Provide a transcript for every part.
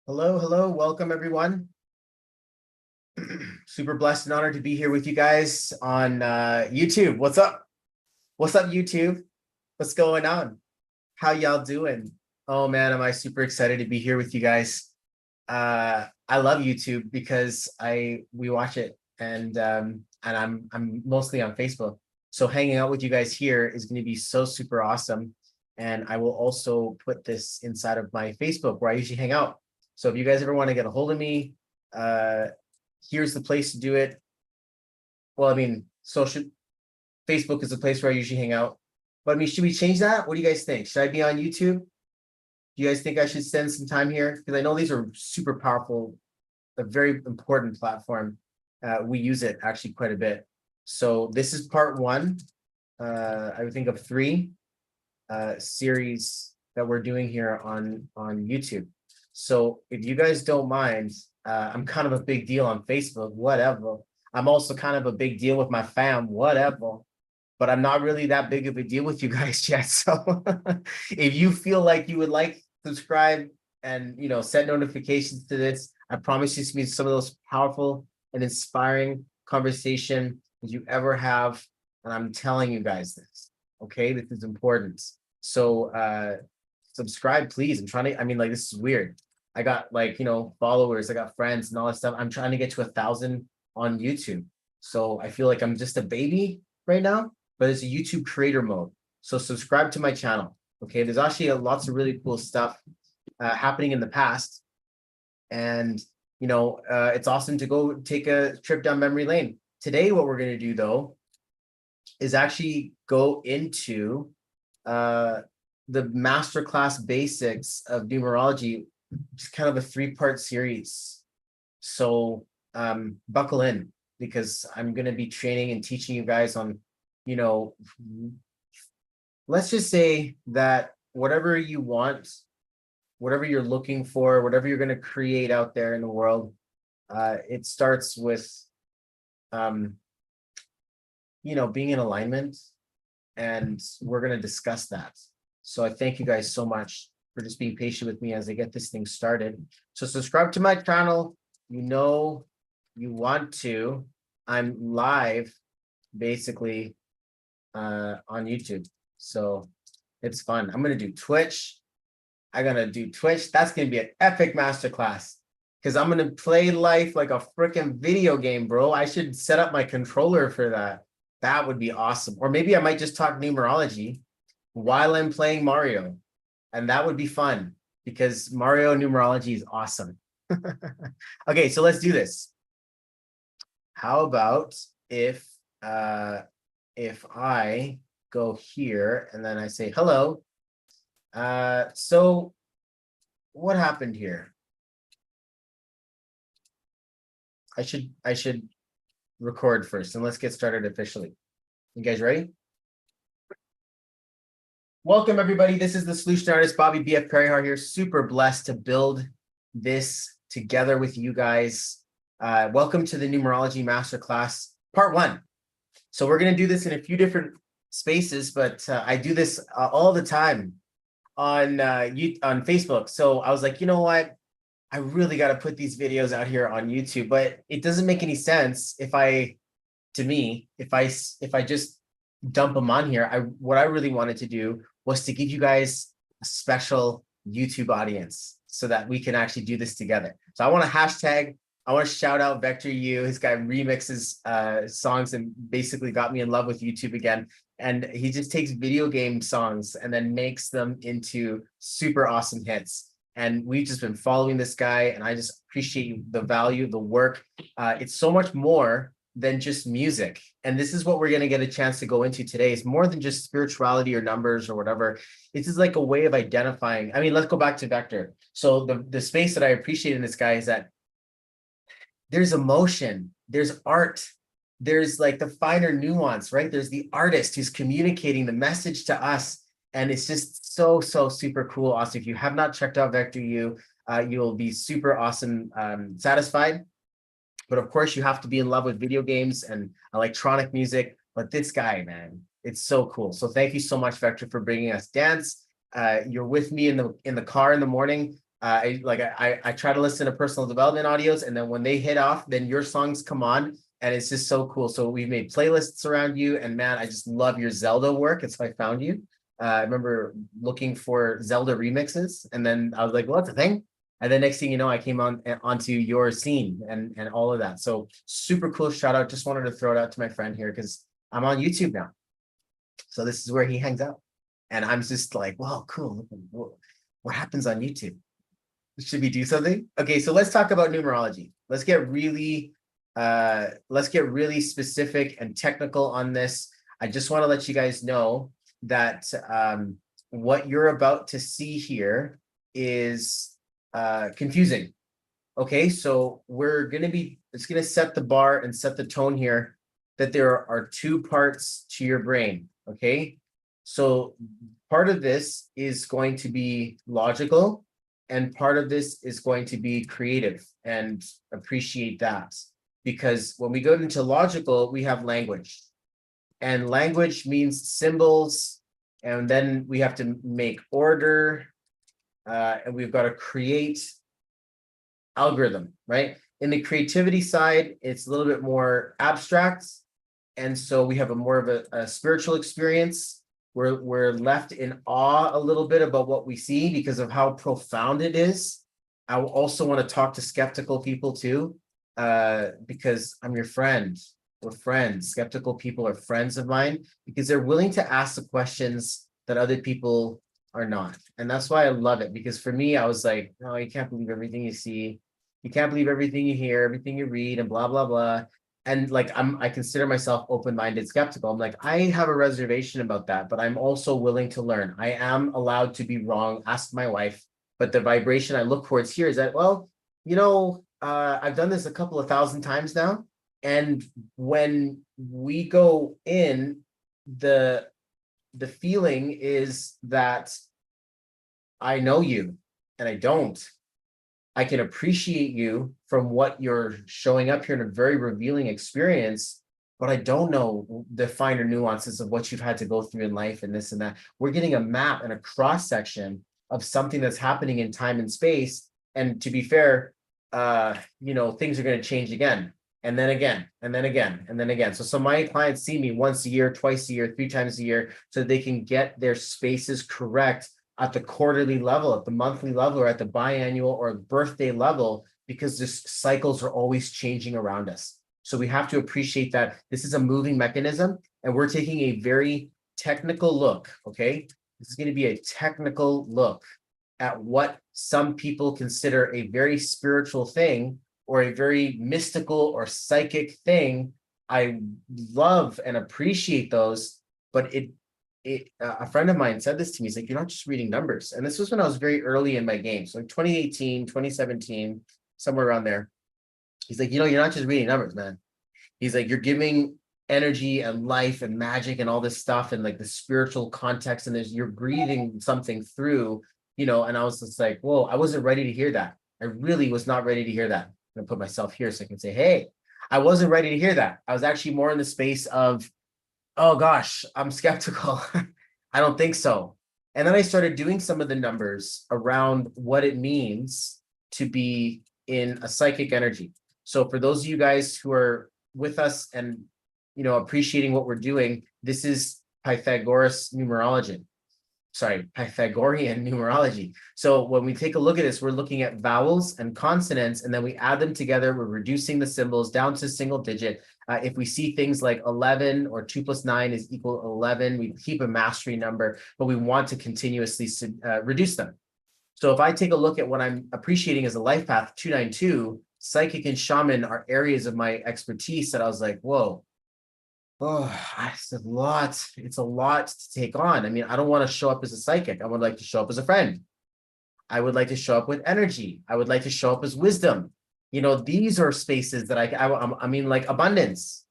Hello, hello, welcome everyone. Super blessed and honored to be here with you guys on YouTube. What's up? What's up, YouTube? What's going on? How y'all doing? Oh man, am I super excited to be here with you guys. I love YouTube because we watch it and I'm mostly on Facebook. So hanging out with you guys here is going to be so super awesome. And I will also put this inside of my Facebook where I usually hang out. So if you guys ever want to get a hold of me, here's the place to do it. Well, I mean, Facebook is the place where I usually hang out. But I mean, should we change that? What do you guys think? Should I be on YouTube? Do you guys think I should spend some time here? Because I know these are super powerful, a very important platform. We use it actually quite a bit. So this is part one, I would think of three series that we're doing here on YouTube. So if you guys don't mind, I'm kind of a big deal on Facebook, whatever. I'm also kind of a big deal with my fam, whatever. But I'm not really that big of a deal with you guys yet. So if you feel like you would like, subscribe and set notifications to this, I promise you it's going to be some of those powerful and inspiring conversation that you ever have. And I'm telling you guys this, okay? This is important. So subscribe, please. I'm trying to, like, this is weird. I got followers, I got friends and all that stuff. I'm trying to get to 1,000 on YouTube. So I feel like I'm just a baby right now, but it's a YouTube creator mode. So subscribe to my channel. Okay, there's actually lots of really cool stuff happening in the past. And, it's awesome to go take a trip down memory lane. Today, what we're going to do, though, is actually go into the Masterclass basics of numerology. It's kind of a three-part series. So buckle in, because I'm going to be training and teaching you guys on, let's just say that whatever you want, whatever you're looking for, whatever you're going to create out there in the world, it starts with, being in alignment. And we're going to discuss that. So I thank you guys so much for just being patient with me as I get this thing started. So subscribe to my channel. You want to. I'm live basically on YouTube. So it's fun. I'm going to do Twitch. I'm going to do Twitch. That's going to be an epic masterclass, because I'm going to play life like a freaking video game, bro. I should set up my controller for that. That would be awesome. Or maybe I might just talk numerology while I'm playing Mario. And that would be fun, because Mario numerology is awesome. Okay, so let's do this. How about if I go here and then I say hello. So what happened here? I should record first, and let's get started officially. You guys ready? Welcome, everybody. This is the solution artist, Bobby BF Perryhar here. Super blessed to build this together with you guys. Welcome to the Numerology Masterclass, part one. So we're going to do this in a few different spaces, but I do this all the time on Facebook. So I was like, you know what? I really got to put these videos out here on YouTube, but it doesn't make any sense if I just dump them on here. What I really wanted to do was to give you guys a special YouTube audience so that we can actually do this together. So I want to shout out Vector U. This guy remixes songs and basically got me in love with YouTube again. And he just takes video game songs and then makes them into super awesome hits. And we've just been following this guy, and I just appreciate the value of the work. It's so much more than just music. And this is what we're going to get a chance to go into today. It's more than just spirituality or numbers or whatever. This is like a way of identifying. Let's go back to Vector. So the space that I appreciate in this guy is that there's emotion, there's art, there's like the finer nuance, right? There's the artist who's communicating the message to us. And it's just so super cool. Awesome. If you have not checked out Vector U, you'll be super awesome, satisfied. But of course, you have to be in love with video games and electronic music. But this guy, man, it's so cool. So thank you so much, Vector, for bringing us dance. You're with me in the car in the morning. I try to listen to personal development audios, and then when they hit off, then your songs come on, and it's just so cool. So we've made playlists around you, and man, I just love your Zelda work. It's how I found you. I remember looking for Zelda remixes, and then I was like, "Well, that's a thing." And then next thing you know, I came onto your scene and all of that. So super cool shout out. Just wanted to throw it out to my friend here because I'm on YouTube now. So this is where he hangs out. And I'm just like, wow, cool. What happens on YouTube? Should we do something? Okay, so let's talk about numerology. Let's get really specific and technical on this. I just want to let you guys know that what you're about to see here is confusing. Okay, so it's gonna set the bar and set the tone here that there are two parts to your brain. Okay, so part of this is going to be logical, and part of this is going to be creative, and appreciate that, because when we go into logical, we have language, and language means symbols, and then we have to make order, and we've got to create algorithm, right? In the creativity side, it's a little bit more abstract, and so we have more of a spiritual experience. We're left in awe a little bit about what we see because of how profound it is. I also want to talk to skeptical people too, because I'm your friend. We're friends. Skeptical people are friends of mine because they're willing to ask the questions that other people are not. And that's why I love it, because for me, I was like, no, you can't believe everything you see. You can't believe everything you hear, everything you read, and blah, blah, blah. And like, I consider myself open-minded skeptical. I'm like, I have a reservation about that, but I'm also willing to learn. I am allowed to be wrong. Ask my wife. But the vibration I look towards here is that, well, I've done this a couple of thousand times now. And when we go in, the feeling is that I know you and I don't. I can appreciate you from what you're showing up here in a very revealing experience, but I don't know the finer nuances of what you've had to go through in life and this and that. We're getting a map and a cross section of something that's happening in time and space. And to be fair, things are going to change again, and then again, and then again, and then again. So my clients see me once a year, twice a year, 3 times a year, so they can get their spaces correct at the quarterly level, at the monthly level, or at the biannual or birthday level, because the cycles are always changing around us. So we have to appreciate that this is a moving mechanism, and we're taking a very technical look, okay? This is going to be a technical look at what some people consider a very spiritual thing or a very mystical or psychic thing. I love and appreciate those, but a friend of mine said this to me. He's like, you're not just reading numbers. And this was when I was very early in my game. So in 2018, 2017, somewhere around there. He's like, you're not just reading numbers, man. He's like, you're giving energy and life and magic and all this stuff and like the spiritual context, and you're breathing something through, and I was just like, whoa, I wasn't ready to hear that. I really was not ready to hear that. I'm gonna put myself here so I can say, hey, I wasn't ready to hear that. I was actually more in the space of, oh gosh, I'm skeptical. I don't think so. And then I started doing some of the numbers around what it means to be in a psychic energy. So for those of you guys who are with us and, appreciating what we're doing, this is Pythagoras Numerology. Pythagorean numerology. So when we take a look at this, we're looking at vowels and consonants, and then we add them together. We're reducing the symbols down to single digit. If we see things like 11 or 2 + 9 is equal 11, we keep a mastery number, but we want to continuously reduce them. So if I take a look at what I'm appreciating as a life path, 292, psychic and shaman are areas of my expertise that I was like, whoa, it's a lot. It's a lot to take on. I mean, I don't want to show up as a psychic. I would like to show up as a friend. I would like to show up with energy. I would like to show up as wisdom. These are spaces that I mean, like abundance,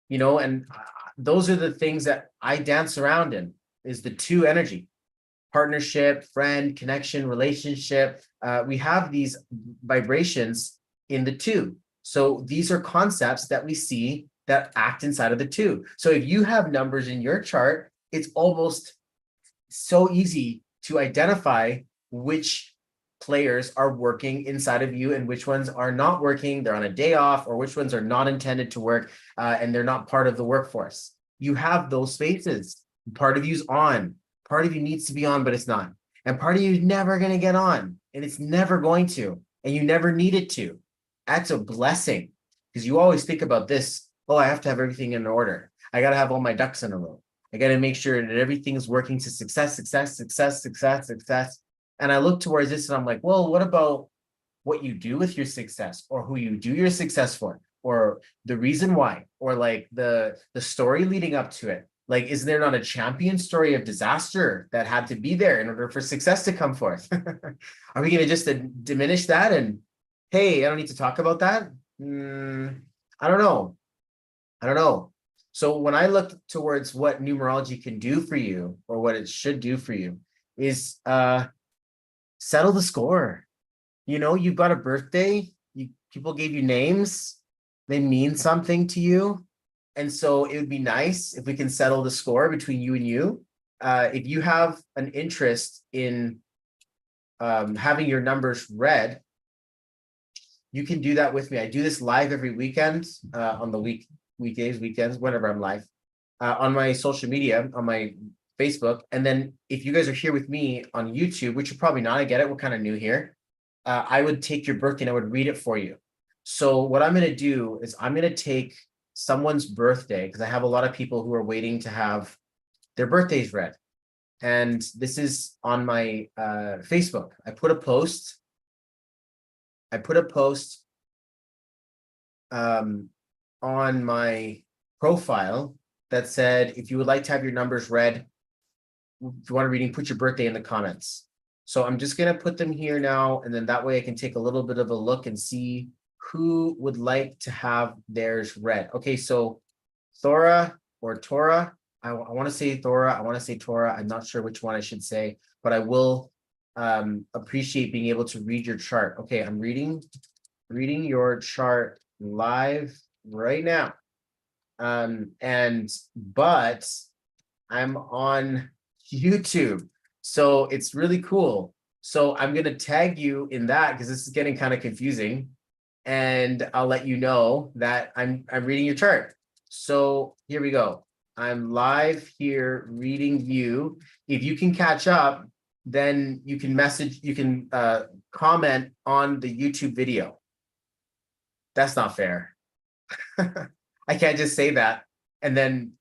and those are the things that I dance around in, is the 2 energy, partnership, friend, connection, relationship. We have these vibrations in the 2. So these are concepts that we see that act inside of the 2. So if you have numbers in your chart, it's almost so easy to identify which players are working inside of you and which ones are not working, they're on a day off, or which ones are not intended to work and they're not part of the workforce. You have those spaces. Part of you's on, part of you needs to be on, but it's not. And part of you is never going to get on, and it's never going to, and you never needed to. That's a blessing, because you always think about this. Oh, I have to have everything in order. I got to have all my ducks in a row. I got to make sure that everything is working to success, success, success, success, success. And I look towards this and I'm like, well, what about what you do with your success, or who you do your success for, or the reason why, or like the story leading up to it? Like, is there not a champion story of disaster that had to be there in order for success to come forth? Are we going to just diminish that and, hey, I don't need to talk about that? I don't know. I don't know. So when I look towards what numerology can do for you, or what it should do for you, is settle the score. You know, you've got a birthday, people gave you names, they mean something to you. And so it would be nice if we can settle the score between you and you. If you have an interest in having your numbers read, you can do that with me. I do this live every weekend on the weekdays, weekends, whenever I'm live on my social media, on my Facebook. And then if you guys are here with me on YouTube, which you're probably not, I get it, we're kind of new here. I would take your birthday and I would read it for you. So what I'm going to do is I'm going to take someone's birthday, because I have a lot of people who are waiting to have their birthdays read. And this is on my Facebook. I put a post on my profile that said, if you would like to have your numbers read, if you want a reading, put your birthday in the comments. So I'm just going to put them here now, and then that way I can take a little bit of a look and see who would like to have theirs read. Okay, so Thora or Tora, I want to say Thora, I want to say Tora. I'm not sure which one I should say, but I will appreciate being able to read your chart. Okay, I'm reading your chart live right now. But I'm on YouTube, so it's really cool. So I'm going to tag you in that, because this is getting kind of confusing, and I'll let you know that I'm reading your chart. So here we go. I'm live here reading you. If you can catch up, then you can comment on the YouTube video. That's not fair. I can't just say that and then,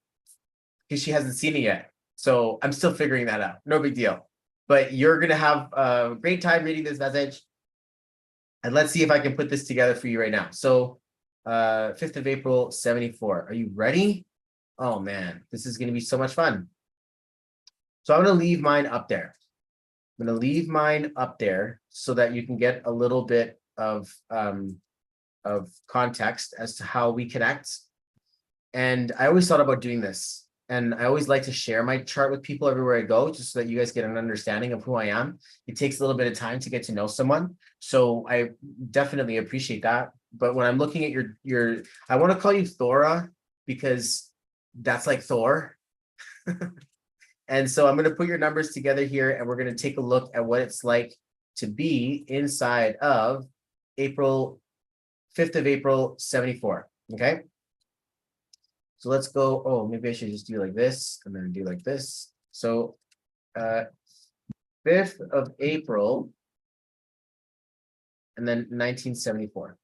because she hasn't seen it yet. So I'm still figuring that out. No big deal. But you're going to have a great time reading this message. And let's see if I can put this together for you right now. So 5th of April, 74. Are you ready? Oh, man, this is going to be so much fun. So I'm going to leave mine up there. I'm going to leave mine up there so that you can get a little bit of context as to how we connect. And I always thought about doing this. And I always like to share my chart with people everywhere I go, just so that you guys get an understanding of who I am. It takes a little bit of time to get to know someone. So I definitely appreciate that. But when I'm looking at your I want to call you Thora, because that's like Thor. And so I'm going to put your numbers together here, and we're going to take a look at what it's like to be inside of 5th of April, 74. Okay. So let's go. Oh, maybe I should just do like this and then do like this. So 5th of April and then 1974.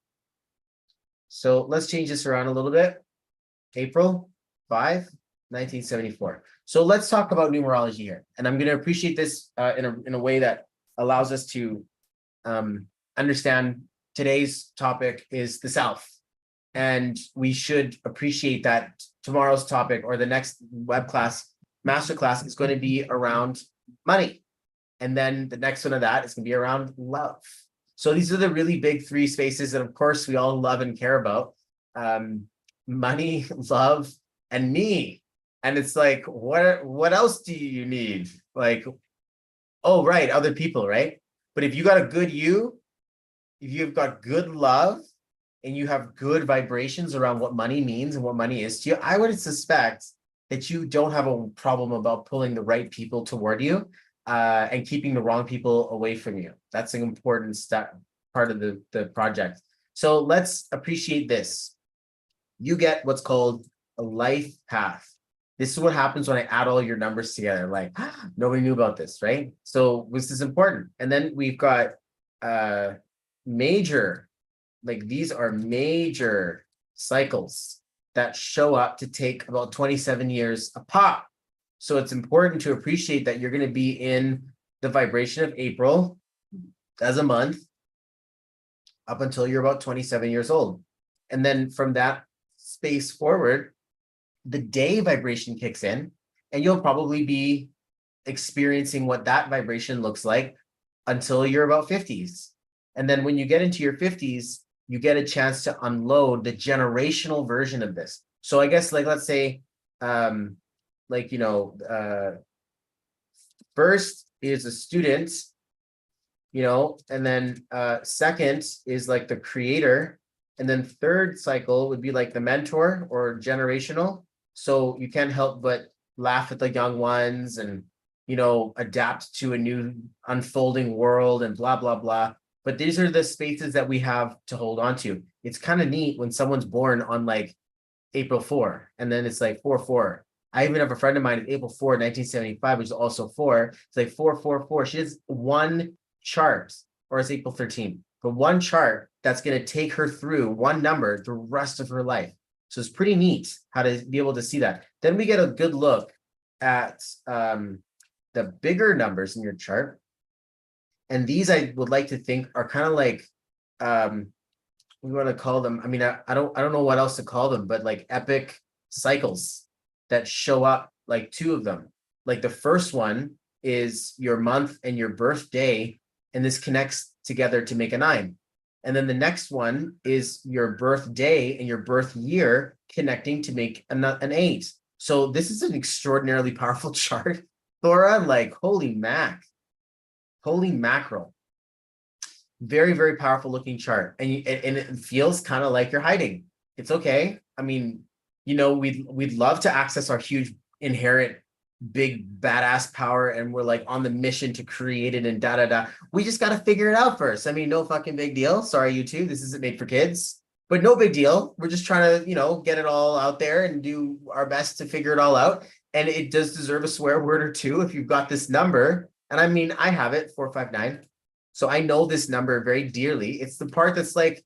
So let's change this around a little bit. April 5, 1974. So let's talk about numerology here. And I'm going to appreciate this in a way that allows us to understand today's topic is the South. And we should appreciate that tomorrow's topic, or the next web class, masterclass, is going to be around money. And then the next one of that is going to be around love. So these are the really big three spaces that, of course, we all love and care about. Money, love, and me. And it's like, what else do you need? Like, oh, right, other people, right? But if you got a good you, if you've got good love, and you have good vibrations around what money means and what money is to you, I would suspect that you don't have a problem about pulling the right people toward you. and keeping the wrong people away from you. That's an important step, part of the project. So let's appreciate this. You get what's called a life path. This is what happens when I add all your numbers together. Like, nobody knew about this, right? So this is important. And then we've got major, like these are major cycles that show up to take about 27 years a pop. So it's important to appreciate that you're going to be in the vibration of April as a month up until you're about 27 years old. And then from that space forward, the day vibration kicks in, and you'll probably be experiencing what that vibration looks like until you're about 50s. And then when you get into your 50s, you get a chance to unload the generational version of this. So I guess, like, let's say, like, you know, first is a student, you know, and then second is like the creator. And then third cycle would be like the mentor or generational. So you can't help but laugh at the young ones and, you know, adapt to a new unfolding world and blah, blah, blah. But these are the spaces that we have to hold on to. It's kind of neat when someone's born on like April 4, and then it's like 4/4. I even have a friend of mine, April 4, 1975, which is also 4. It's like 4/4/4. She has one chart, or it's April 13, but one chart that's going to take her through one number the rest of her life. So it's pretty neat how to be able to see that. Then we get a good look at the bigger numbers in your chart. And these I would like to think are kind of like, we want to call them, I mean, I don't know what else to call them, but like epic cycles that show up, like two of them. Like the first one is your month and your birthday, and this connects together to make a 9. And then the next one is your birthday and your birth year connecting to make an 8. So this is an extraordinarily powerful chart, Thora. Like, holy mackerel. Very, very powerful looking chart. And it feels kind of like you're hiding. It's okay. I mean, you know, we'd love to access our huge inherent big badass power, and we're like on the mission to create it and da da da. We just got to figure it out first. I mean, no fucking big deal. Sorry, YouTube, this isn't made for kids, but no big deal. We're just trying to, you know, get it all out there and do our best to figure it all out. And it does deserve a swear word or two if you've got this number. And I mean, I have it, 459. So I know this number very dearly. It's the part that's like,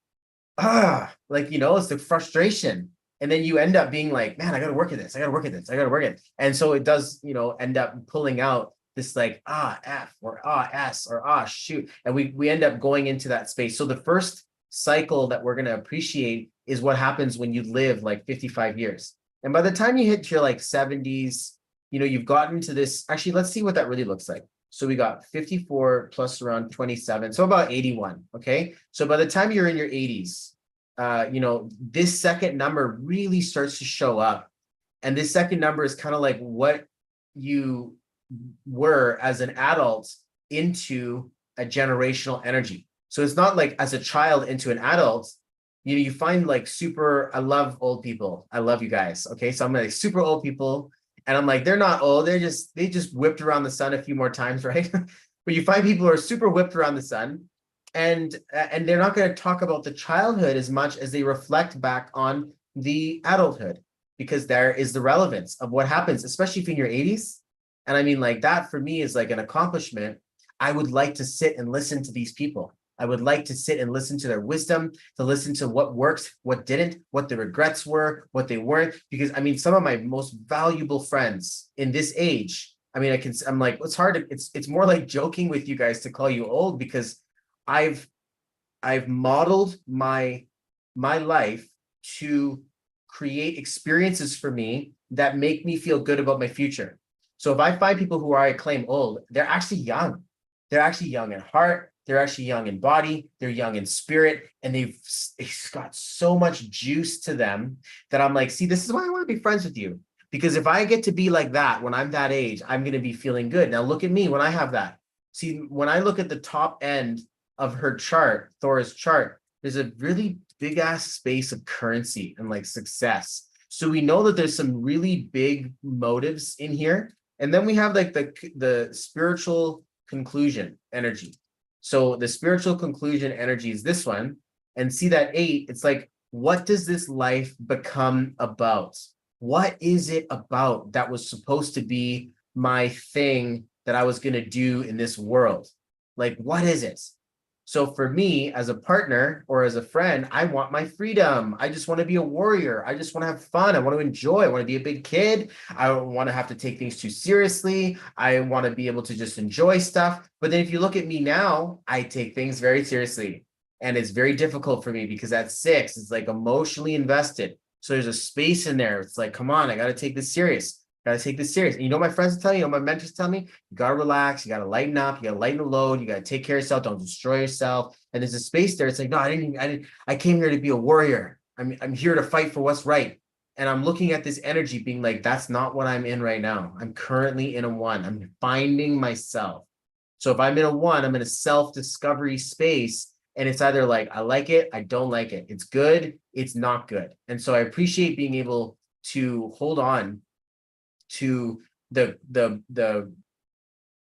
like, you know, it's the frustration. And then you end up being like, man, I got to work at this. I got to work at this. I got to work at it. And so it does, you know, end up pulling out this like, F or S or shoot. And we end up going into that space. So the first cycle that we're going to appreciate is what happens when you live like 55 years. And by the time you hit your like 70s, you know, you've gotten to this. Actually, let's see what that really looks like. So we got 54 plus around 27. So about 81. Okay. So by the time you're in your 80s, you know, this second number really starts to show up. And this second number is kind of like what you were as an adult into a generational energy. So it's not like as a child into an adult, you know, you find like super, I love old people. I love you guys. Okay. So I'm like super old people. And I'm like, they're not old. They just whipped around the sun a few more times, right? But you find people who are super whipped around the sun. And they're not going to talk about the childhood as much as they reflect back on the adulthood, because there is the relevance of what happens, especially if in your 80s. And I mean, like that for me is like an accomplishment. I would like to sit and listen to these people. I would like to sit and listen to their wisdom, to listen to what works, what didn't, what the regrets were, what they weren't. Because I mean, some of my most valuable friends in this age, I mean, I'm like, it's hard to, it's more like joking with you guys to call you old, because I've modeled my life to create experiences for me that make me feel good about my future. So if I find people who I claim old, they're actually young. They're actually young in heart. They're actually young in body. They're young in spirit. And they've got so much juice to them that I'm like, see, this is why I want to be friends with you. Because if I get to be like that when I'm that age, I'm going to be feeling good. Now look at me when I have that. See, when I look at the top end of her chart, Thora's chart, there's a really big ass space of currency and like success. So we know that there's some really big motives in here. And then we have like the spiritual conclusion energy. So the spiritual conclusion energy is this one. And see that 8, it's like, what does this life become about? What is it about that was supposed to be my thing that I was going to do in this world? Like, what is it? So for me, as a partner or as a friend, I want my freedom. I just want to be a warrior. I just want to have fun. I want to enjoy. I want to be a big kid. I don't want to have to take things too seriously. I want to be able to just enjoy stuff. But then if you look at me now, I take things very seriously. And it's very difficult for me because at 6, it's like emotionally invested. So there's a space in there. It's like, come on, I got to take this serious. Got to take this serious. And you know, my friends tell you, my mentors tell me, you got to relax, you got to lighten up, you got to lighten the load, you got to take care of yourself, don't destroy yourself. And there's a space there. It's like, no, I came here to be a warrior. I'm here to fight for what's right. And I'm looking at this energy being like, that's not what I'm in right now. I'm currently in a 1. I'm finding myself. So if I'm in a 1, I'm in a self-discovery space. And it's either like, I like it, I don't like it. It's good, it's not good. And so I appreciate being able to hold on to the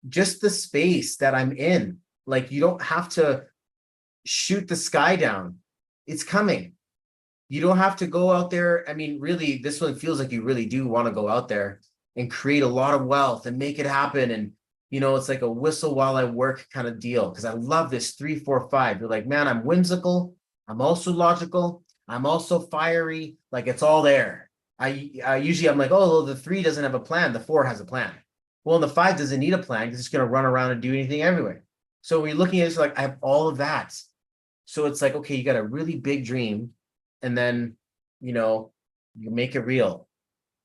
just the space that I'm in. Like, you don't have to shoot the sky down. It's coming. You don't have to go out there. I mean, really, this one feels like you really do want to go out there and create a lot of wealth and make it happen. And, you know, it's like a whistle while I work kind of deal. Because I love this 3, 4, 5. You're like, man, I'm whimsical. I'm also logical. I'm also fiery. Like, it's all there. I usually, I'm like, oh, well, the 3 doesn't have a plan. The 4 has a plan. Well, and the 5 doesn't need a plan because it's going to run around and do anything everywhere. So we're looking at it, like, I have all of that. So it's like, okay, you got a really big dream. And then, you know, you make it real.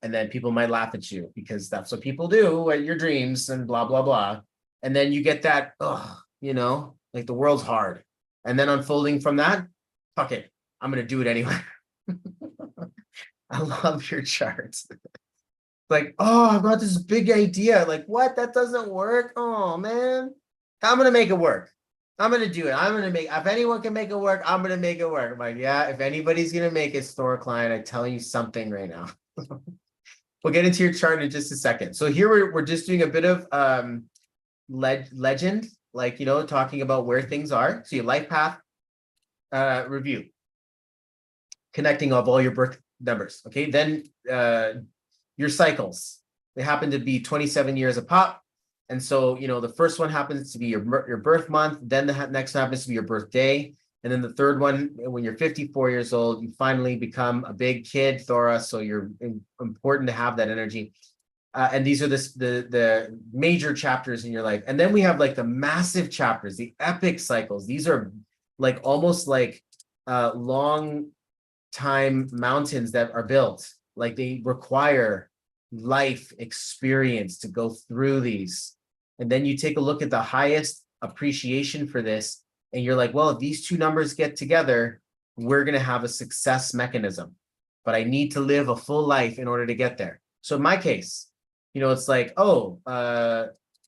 And then people might laugh at you because that's what people do at your dreams and blah, blah, blah. And then you get that, oh, you know, like the world's hard. And then unfolding from that, fuck it, I'm going to do it anyway. I love your charts. Like, oh, I've got this big idea. Like, what? That doesn't work? Oh, man. I'm going to make it work. I'm going to do it. I'm going to make, if anyone can make it work, I'm going to make it work. I'm like, yeah, if anybody's going to make it, store client, I'm telling you something right now. We'll get into your chart in just a second. So here we're just doing a bit of legend, like, you know, talking about where things are. So your life path review, connecting of all your birth numbers. Okay, then your cycles. They happen to be 27 years a pop. And so, you know, the first one happens to be your birth month. Then the next one happens to be your birthday. And then the third one, when you're 54 years old, you finally become a big kid, Thora. So you're important to have that energy. And these are the major chapters in your life. And then we have like the massive chapters, the epic cycles. These are like almost like long time mountains that are built. Like they require life experience to go through these. And then you take a look at the highest appreciation for this. And you're like, well, if these 2 numbers get together, we're going to have a success mechanism. But I need to live a full life in order to get there. So in my case, you know, it's like, oh,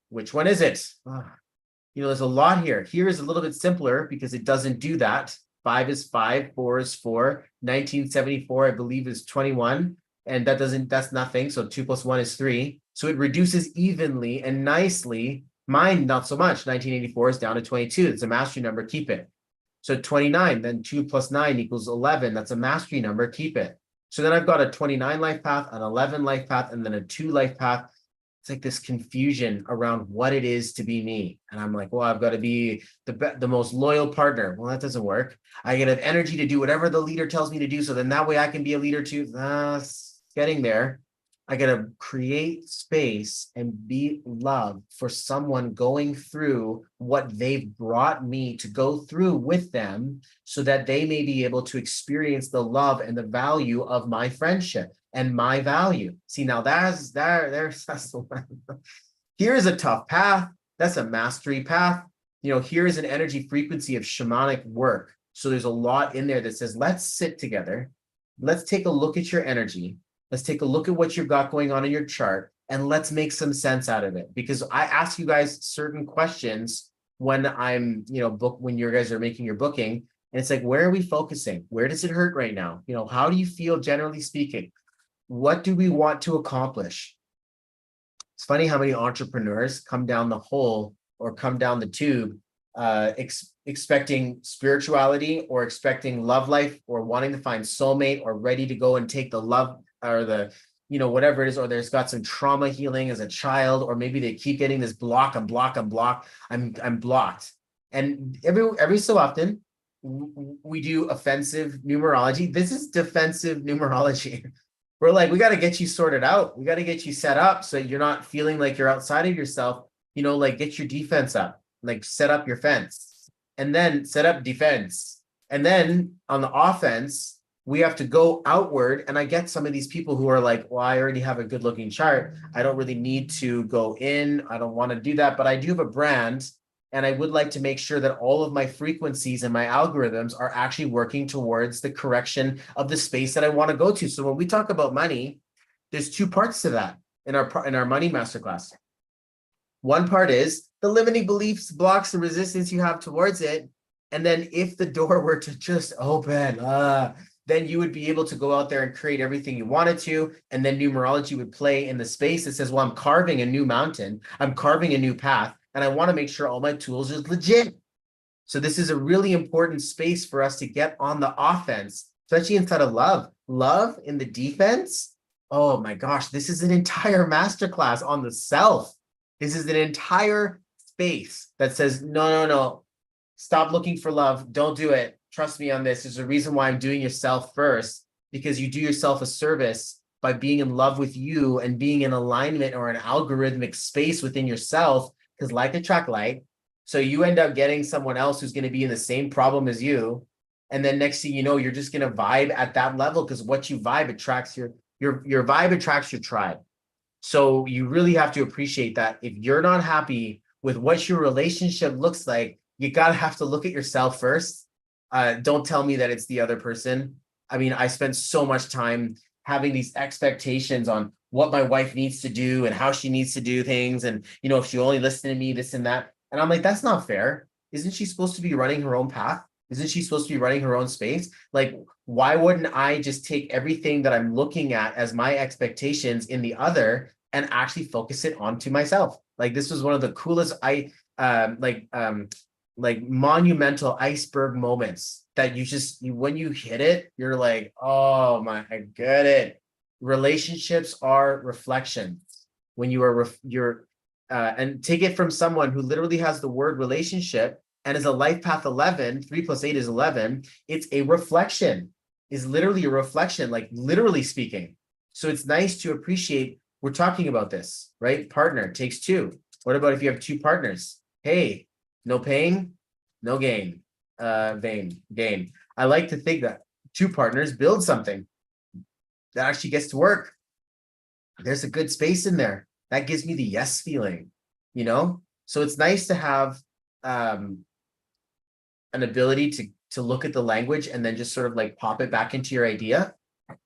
which one is it? You know, there's a lot here. Here is a little bit simpler because it doesn't do that. 5 is 5, 4 is 4, 1974, I believe, is 21. And that's nothing. So 2 plus 1 is 3. So it reduces evenly and nicely. Mine, not so much. 1984 is down to 22. It's a mastery number. Keep it. So 29, then 2 plus 9 equals 11. That's a mastery number. Keep it. So then I've got a 29 life path, an 11 life path, and then a 2 life path. It's like this confusion around what it is to be me. And I'm like, well, I've got to be the most loyal partner. Well, that doesn't work. I get energy to do whatever the leader tells me to do. So then that way I can be a leader too. Getting there. I got to create space and be love for someone going through what they've brought me to go through with them so that they may be able to experience the love and the value of my friendship and my value. See, now that's the one. Here's a tough path. That's a mastery path. You know, here's an energy frequency of shamanic work. So there's a lot in there that says, let's sit together. Let's take a look at your energy. Let's take a look at what you've got going on in your chart and let's make some sense out of it. Because I ask you guys certain questions when I'm, you know, when you guys are making your booking. And it's like, where are we focusing? Where does it hurt right now? You know, how do you feel generally speaking? What do we want to accomplish? It's funny how many entrepreneurs come down the hole or come down the tube expecting spirituality or expecting love life or wanting to find soulmate or ready to go and take the love or the, whatever it is, or there's got some trauma healing as a child, or maybe they keep getting this block, I'm blocked. And every so often we do offensive numerology. This is defensive numerology. We're like, we got to get you sorted out. We got to get you set up so you're not feeling like you're outside of yourself, like get your defense up, like set up your fence and then set up defense. And then on the offense, we have to go outward. And I get some of these people who are like, well, I already have a good looking chart. I don't really need to go in. I don't want to do that, but I do have a brand. And I would like to make sure that all of my frequencies and my algorithms are actually working towards the correction of the space that I want to go to. So when we talk about money, there's two parts to that in our money masterclass. One part is the limiting beliefs, blocks, the resistance you have towards it. And then if the door were to just open, then you would be able to go out there and create everything you wanted to. And then numerology would play in the space that says, well, I'm carving a new mountain. I'm carving a new path. And I want to make sure all my tools are legit. So this is a really important space for us to get on the offense, especially inside of love. Love in the defense. Oh my gosh, this is an entire masterclass on the self. This is an entire space that says, no. Stop looking for love. Don't do it. Trust me on this. There's a reason why I'm doing yourself first, because you do yourself a service by being in love with you and being in alignment or an algorithmic space within yourself. Because like attract like, so you end up getting someone else who's going to be in the same problem as you. And then next thing you know, you're just going to vibe at that level, because what you vibe attracts your vibe attracts your tribe. So you really have to appreciate that if you're not happy with what your relationship looks like, you got to have to look at yourself first. Don't tell me that it's the other person. I mean, I spent so much time having these expectations on what my wife needs to do and how she needs to do things. And, if she only listened to me, this and that. And I'm like, that's not fair. Isn't she supposed to be running her own path? Isn't she supposed to be running her own space? Like, why wouldn't I just take everything that I'm looking at as my expectations in the other and actually focus it onto myself? Like, this was one of the coolest, monumental iceberg moments that when you hit it, you're like, oh my, I get it. Relationships are reflections. When you are, and take it from someone who literally has the word relationship and is a life path 11, 3 + 8 is 11. It's a reflection, is literally a reflection, like literally speaking. So it's nice to appreciate, we're talking about this, right? Partner takes two. What about if you have two partners? Hey, no pain, no gain, gain. I like to think that two partners build something that actually gets to work. There's a good space in there. That gives me the yes feeling, So it's nice to have an ability to look at the language and then just sort of like pop it back into your idea.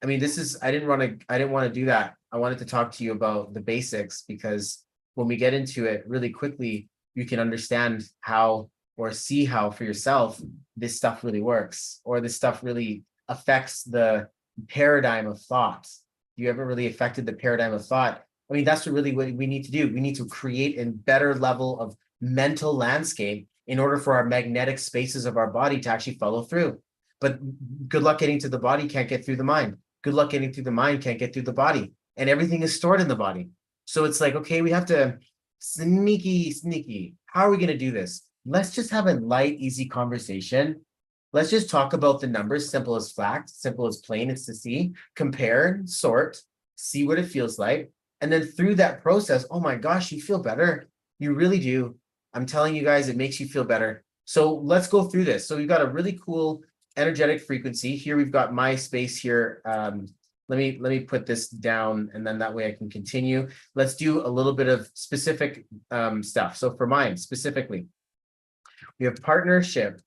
I mean, I didn't want to do that. I wanted to talk to you about the basics, because when we get into it really quickly, you can understand how or see how for yourself this stuff really works, or this stuff really affects the paradigm of thought. You ever really affected the paradigm of thought? I mean, that's what we need to do. We need to create a better level of mental landscape in order for our magnetic spaces of our body to actually follow through. But good luck getting to the body, can't get through the mind. Good luck getting through the mind, can't get through the body. And everything is stored in the body. So it's like, okay, we have to sneaky. How are we going to do this? Let's just have a light, easy conversation. Let's just talk about the numbers, simple as fact, simple as plain, it's to see, compare, sort, see what it feels like. And then through that process, oh my gosh, you feel better. You really do. I'm telling you guys, it makes you feel better. So let's go through this. So we've got a really cool energetic frequency. Here we've got my space here. Let me put this down, and then that way I can continue. Let's do a little bit of specific stuff. So for mine specifically, we have partnership,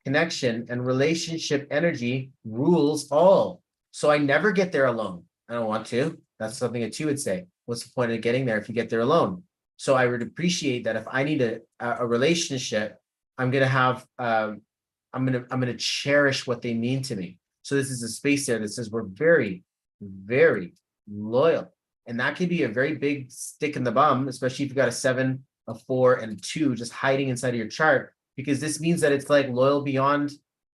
connection, and relationship energy rules all. So I never get there alone. I don't want to. That's something that you would say. What's the point of getting there if you get there alone? So I would appreciate that if I need a relationship, I'm gonna have I'm gonna cherish what they mean to me. So this is a space there that says we're very, very loyal And that could be a very big stick in the bum, especially if you've got a 7, a 4, and a 2 just hiding inside of your chart, because this means that it's like loyal beyond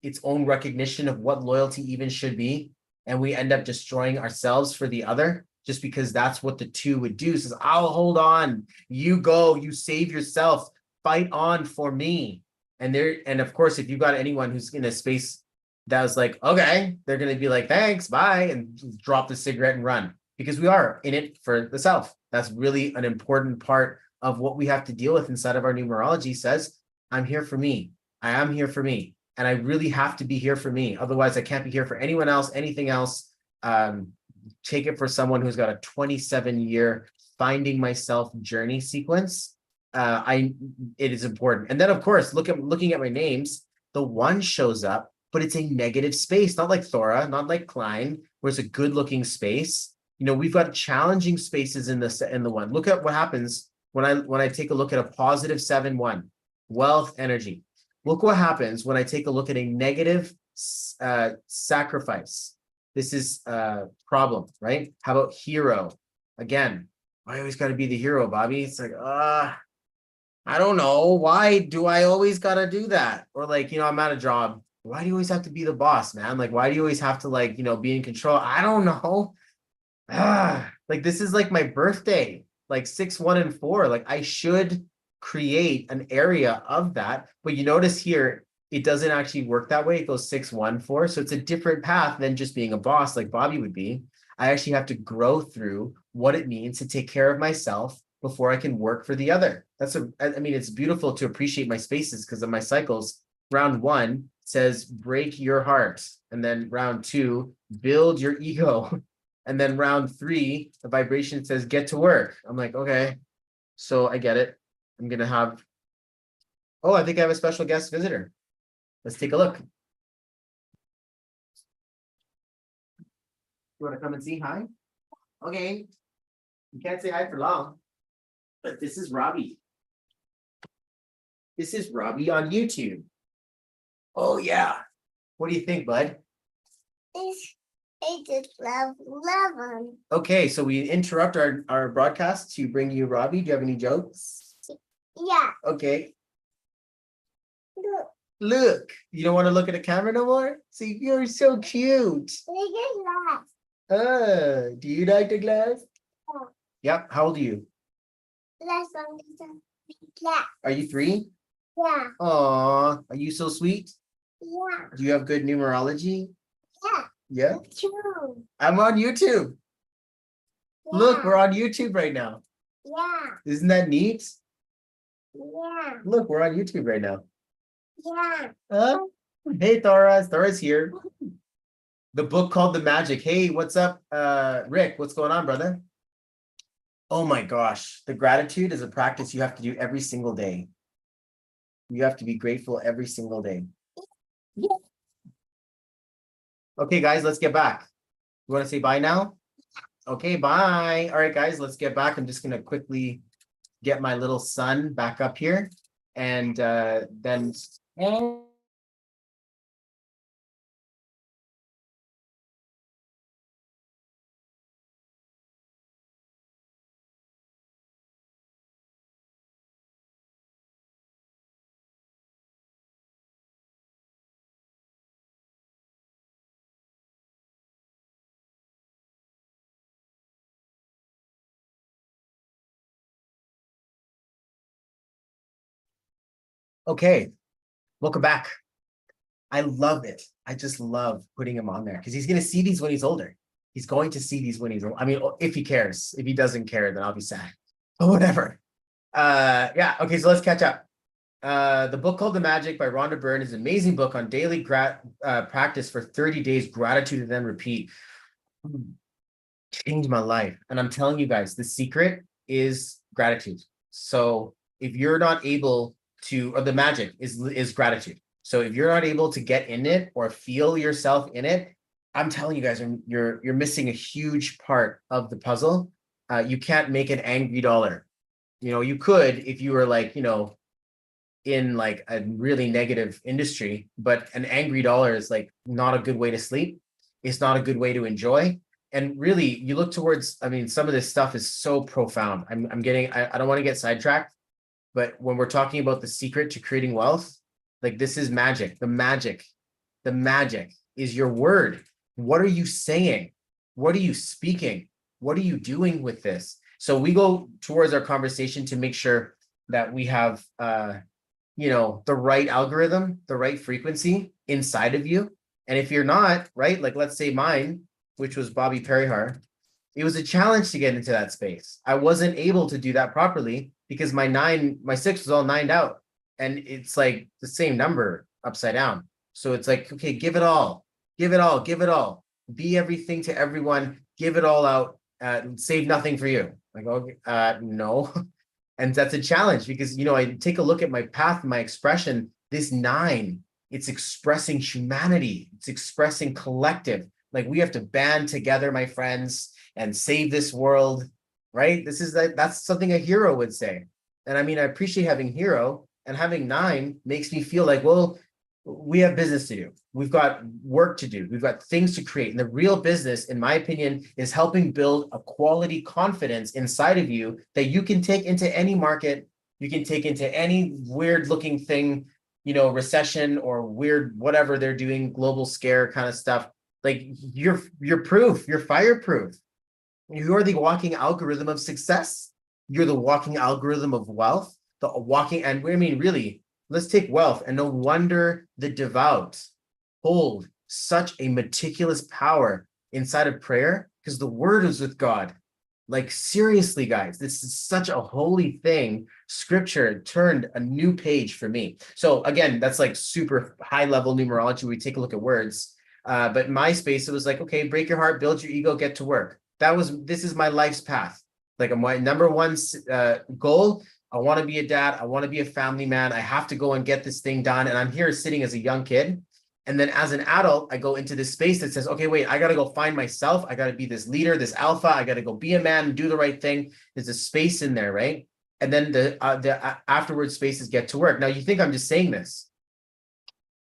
its own recognition of what loyalty even should be. And we end up destroying ourselves for the other just because that's what the 2 would do. Says, I'll hold on, you go, you save yourself, fight on for me. And of course, if you've got anyone who's in a space that was like, okay, they're going to be like, thanks, bye, and drop the cigarette and run, because we are in it for the self. That's really an important part of what we have to deal with inside of our numerology. Says, I'm here for me. I am here for me. And I really have to be here for me. Otherwise, I can't be here for anyone else, anything else. Take it for someone who's got a 27-year finding myself journey sequence. It is important. And then, of course, looking at my names, the 1 shows up, but it's a negative space, not like Thora, not like Klein, where it's a good-looking space. You know, we've got challenging spaces in the 1. Look at what happens when I take a look at a positive 7-1, wealth, energy. Look what happens when I take a look at a negative sacrifice. This is a problem, right? How about hero? Again, I always got to be the hero, Bobby. It's like, I don't know. Why do I always got to do that? Or like, I'm at a job. Why do you always have to be the boss, man? Like, why do you always have to be in control? I don't know. Like, this is like my birthday, like 6, 1, and 4. Like, I should create an area of that. But you notice here, it doesn't actually work that way. It goes 6, 1, 4. So it's a different path than just being a boss like Bobby would be. I actually have to grow through what it means to take care of myself before I can work for the other. It's beautiful to appreciate my spaces because of my cycles. Round 1 says, break your heart. And then round 2, build your ego. And then round 3, the vibration says, get to work. I'm like, okay, so I get it. I'm going to have, I think I have a special guest visitor. Let's take a look. You want to come and see hi? Okay. You can't say hi for long. But this is Robbie. This is Robbie on YouTube. Oh, yeah. What do you think, bud? I just love him. Okay, so we interrupt our broadcast to bring you Robbie. Do you have any jokes? Yeah. Okay. Look. You don't want to look at the camera no more? See, you're so cute. Look at that. Do you like the glass? Yeah. Yep. How old are you? Last one is a cat. Are you 3? Yeah. Aw, are you so sweet? Yeah. Do you have good numerology? Yeah. Yeah. True. I'm on YouTube. Yeah. Look, we're on YouTube right now. Yeah. Isn't that neat? Yeah. Look, we're on YouTube right now. Yeah. Hey, Thora. Thora's here. The book called The Magic. Hey, what's up? Rick, what's going on, brother? Oh my gosh. The gratitude is a practice you have to do every single day. You have to be grateful every single day. Yeah. Okay, guys, let's get back. You want to say bye now? Okay, bye. All right, guys, let's get back. I'm just going to quickly get my little son back up here. And then... Okay, welcome back. I love it. I just love putting him on there because he's going to see these when he's older. He's going to see these when he's older. I mean, if he cares. If he doesn't care, then I'll be sad. But whatever. Yeah, okay, so let's catch up. The book called The Magic by Rhonda Byrne is an amazing book on daily practice for 30 days, gratitude and then repeat. Changed my life. And I'm telling you guys, the secret is gratitude. So if you're not able to, or the magic is gratitude. So if you're not able to get in it or feel yourself in it, I'm telling you guys, you're missing a huge part of the puzzle. You can't make an angry dollar. You could if you were like, in like a really negative industry, but an angry dollar is like not a good way to sleep. It's not a good way to enjoy. And really, you look towards, I mean, some of this stuff is so profound. I don't want to get sidetracked, but when we're talking about the secret to creating wealth, like this is magic. The magic is your word. What are you saying? What are you speaking? What are you doing with this? So we go towards our conversation to make sure that we have, the right algorithm, the right frequency inside of you. And if you're not, right, like let's say mine, which was Bobby Perihar, it was a challenge to get into that space. I wasn't able to do that properly because my six was all nined out. And it's like the same number upside down. So it's like, okay, give it all, give it all, give it all. Be everything to everyone, give it all out, save nothing for you. Like, okay, no. And that's a challenge because, I take a look at my path, my expression, this 9, it's expressing humanity. It's expressing collective. Like we have to band together, my friends, and save this world, right? That's something a hero would say. And I mean, I appreciate having hero, and having 9 makes me feel like, well, we have business to do. We've got work to do. We've got things to create. And the real business, in my opinion, is helping build a quality confidence inside of you that you can take into any market. You can take into any weird looking thing, recession or weird, whatever they're doing, global scare kind of stuff. Like you're proof, you're fireproof. You're the walking algorithm of success. You're the walking algorithm of wealth, and I mean, really, let's take wealth. And no wonder the devout hold such a meticulous power inside of prayer because the word is with God. Like seriously, guys, this is such a holy thing. Scripture turned a new page for me. So again, that's like super high level numerology. We take a look at words. But in my space, it was like, okay, break your heart, build your ego, get to work. This is my life's path. Like my number one goal. I want to be a dad. I want to be a family man. I have to go and get this thing done. And I'm here sitting as a young kid. And then as an adult, I go into this space that says, okay, wait, I got to go find myself. I got to be this leader, this alpha. I got to go be a man and do the right thing. There's a space in there, right? And then the afterward spaces get to work. Now you think I'm just saying this.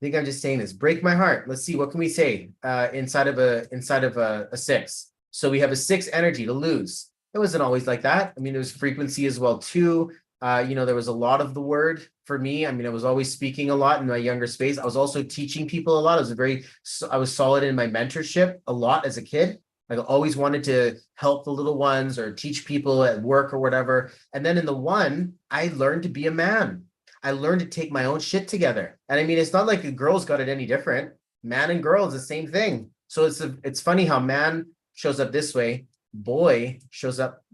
Break my heart. Let's see, what can we say inside of a 6? So we have a 6 energy to lose. It wasn't always like that. I mean, there was frequency as well too. There was a lot of the word for me. I mean, I was always speaking a lot in my younger space. I was also teaching people a lot. I was solid in my mentorship a lot as a kid. I always wanted to help the little ones or teach people at work or whatever. And then in the 1, I learned to be a man. I learned to take my own shit together. And I mean, it's not like a girl's got it any different. Man and girl is the same thing. So it's funny how man shows up this way, boy shows up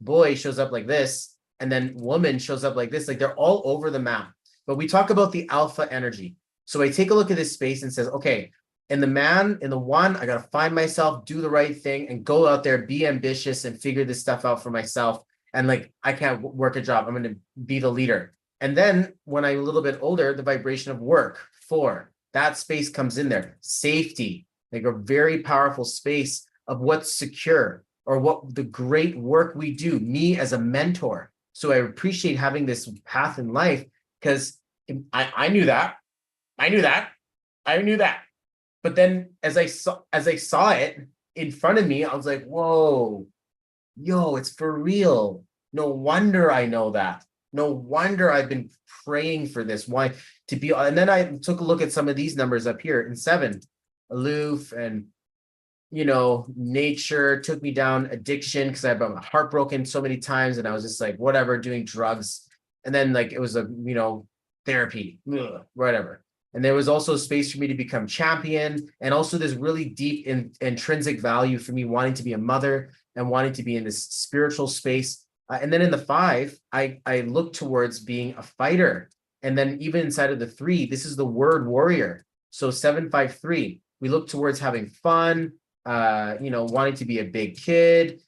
boy shows up like this, and then woman shows up like this. Like they're all over the map. But we talk about the alpha energy. So I take a look at this space and says, okay, in the 1, I got to find myself, do the right thing, and go out there, be ambitious and figure this stuff out for myself. And like, I can't work a job. I'm going to be the leader. And then when I'm a little bit older, the vibration of work, 4, that space comes in there. Safety, like a very powerful space of what's secure or what the great work we do, me as a mentor. So I appreciate having this path in life because I knew that. But then as I saw it in front of me, I was like, whoa, yo, it's for real. No wonder I know that. No wonder I've been praying for this. Why to be? And then I took a look at some of these numbers up here in 7, aloof and, nature took me down, addiction, because I've been heartbroken so many times. And I was just like, whatever, doing drugs. And then like, it was therapy, whatever. And there was also space for me to become champion. And also this really deep intrinsic value for me wanting to be a mother and wanting to be in this spiritual space. And then in the 5, I look towards being a fighter. And then even inside of the 3, this is the word warrior. So 753, we look towards having fun, wanting to be a big kid,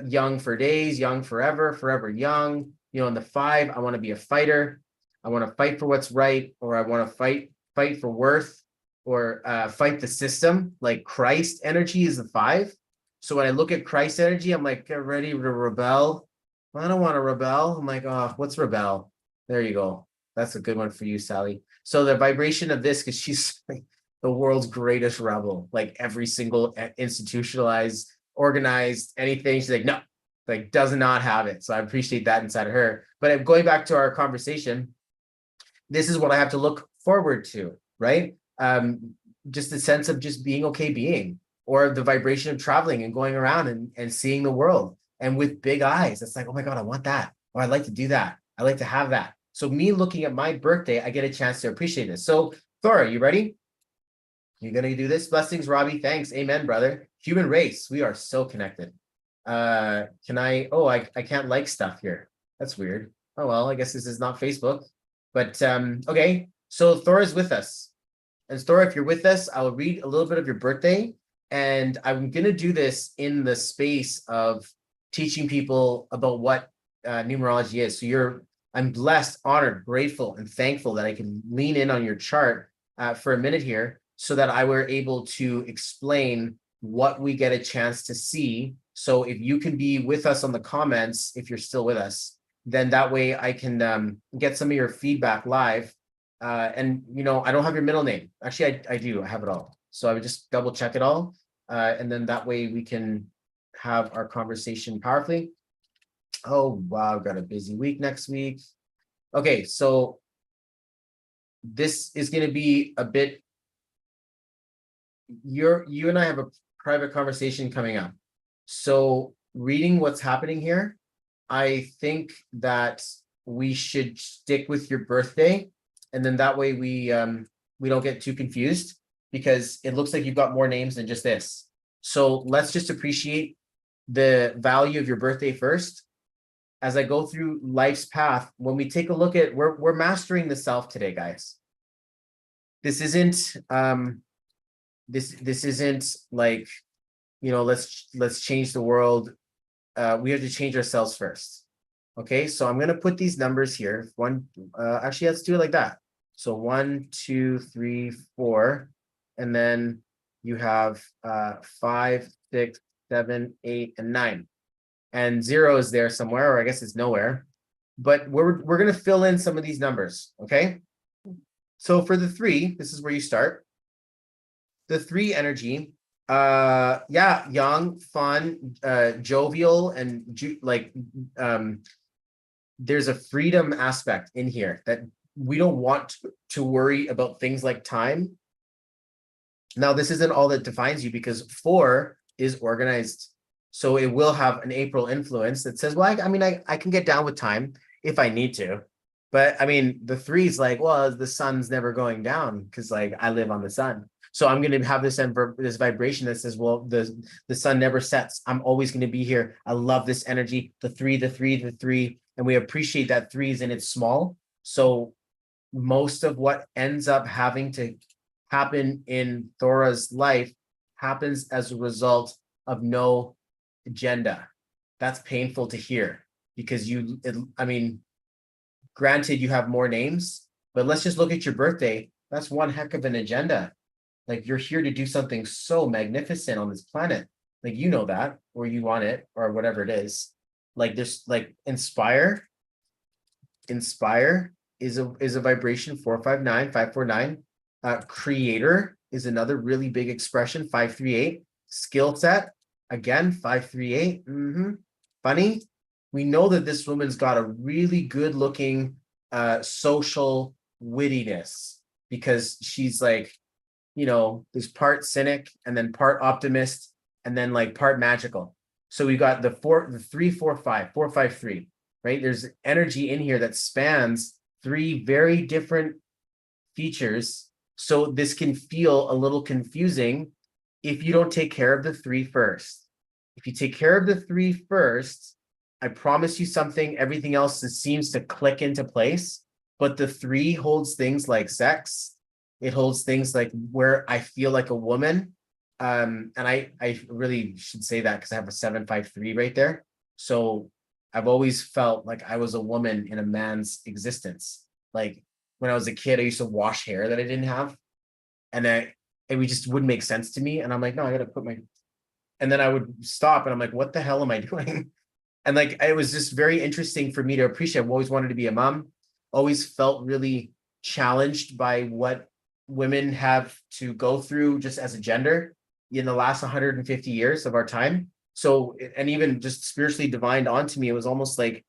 young for days, young forever, forever young. In the 5, I want to be a fighter. I want to fight for what's right, or I want to fight for worth, or fight the system. Like Christ energy is the 5. So when I look at Christ energy, I'm like, get ready to rebel. I don't want to rebel. I'm like, oh, what's rebel? There you go. That's a good one for you, Sally. So the vibration of this, because she's like, the world's greatest rebel, like every single institutionalized, organized, anything. She's like, no, like does not have it. So I appreciate that inside of her. But going back to our conversation, this is what I have to look forward to, right? Just the sense of just being okay being, or the vibration of traveling and going around and seeing the world. And with big eyes, it's like, oh my God, I want that. Or I'd like to do that. I like to have that. So me looking at my birthday, I get a chance to appreciate this. So Thora, you ready? You're gonna do this? Blessings, Robbie. Thanks. Amen, brother. Human race. We are so connected. Can I? Oh, I can't like stuff here. That's weird. Oh well, I guess this is not Facebook. But okay. So Thora's with us. And Thora, if you're with us, I'll read a little bit of your birthday. And I'm gonna do this in the space of teaching people about what numerology is. So I'm blessed, honored, grateful, and thankful that I can lean in on your chart for a minute here, so that I were able to explain what we get a chance to see. So if you can be with us on the comments, if you're still with us, then that way I can get some of your feedback live. And I don't have your middle name. Actually, I do. I have it all. So I would just double check it all. And then that way we can have our conversation powerfully. Oh, wow. I've got a busy week next week. Okay. So this is going to be a bit, you and I have a private conversation coming up. So reading what's happening here, I think that we should stick with your birthday, and then that way we don't get too confused, because it looks like you've got more names than just this. So let's just appreciate the value of your birthday first. As I go through life's path, when we take a look at, we're mastering the self today, guys. This isn't this isn't like, let's change the world. We have to change ourselves first. Okay, so I'm going to put these numbers here. Actually, let's do it like that. So 1, 2, 3, 4, and then you have 5, 6, 7, 8, and 9, and 0 is there somewhere, or I guess it's nowhere. But we're going to fill in some of these numbers. Okay, so for the 3, this is where you start. The 3 energy, young, fun, jovial, and there's a freedom aspect in here that we don't want to worry about things like time. Now, this isn't all that defines you, because 4 is organized. So it will have an April influence that says, well, I can get down with time if I need to. But I mean, the 3 is like, well, the sun's never going down, because like I live on the sun. So I'm going to have this vibration that says, well, the sun never sets. I'm always going to be here. I love this energy. The 3, and we appreciate that 3 is in its small. So most of what ends up having to happen in Thora's life happens as a result of no agenda. That's painful to hear, because granted, you have more names, but let's just look at your birthday. That's one heck of an agenda. Like, you're here to do something so magnificent on this planet. Like, that, or you want it, or whatever it is. Like, there's like inspire is a vibration, 459, 549. Creator is another really big expression, 538. Skill set, again, 538. Funny. We know that this woman's got a really good looking social wittiness, because she's like, there's part cynic, and then part optimist, and then like part magical. So we got the 3, 4, 5, 4, 5, 3, right? There's energy in here that spans 3 very different features. So this can feel a little confusing if you don't take care of the 3 first. If you take care of the 3 first, I promise you something, everything else seems to click into place. But the 3 holds things like sex. It holds things like where I feel like a woman. And I really should say that, because I have a 753 right there. So I've always felt like I was a woman in a man's existence. Like, when I was a kid, I used to wash hair that I didn't have. And it just wouldn't make sense to me. And I'm like, no, I got to put and then I would stop, and I'm like, what the hell am I doing? And like, it was just very interesting for me to appreciate. I've always wanted to be a mom, always felt really challenged by what women have to go through just as a gender in the last 150 years of our time. So, and even just spiritually divined onto me, it was almost like,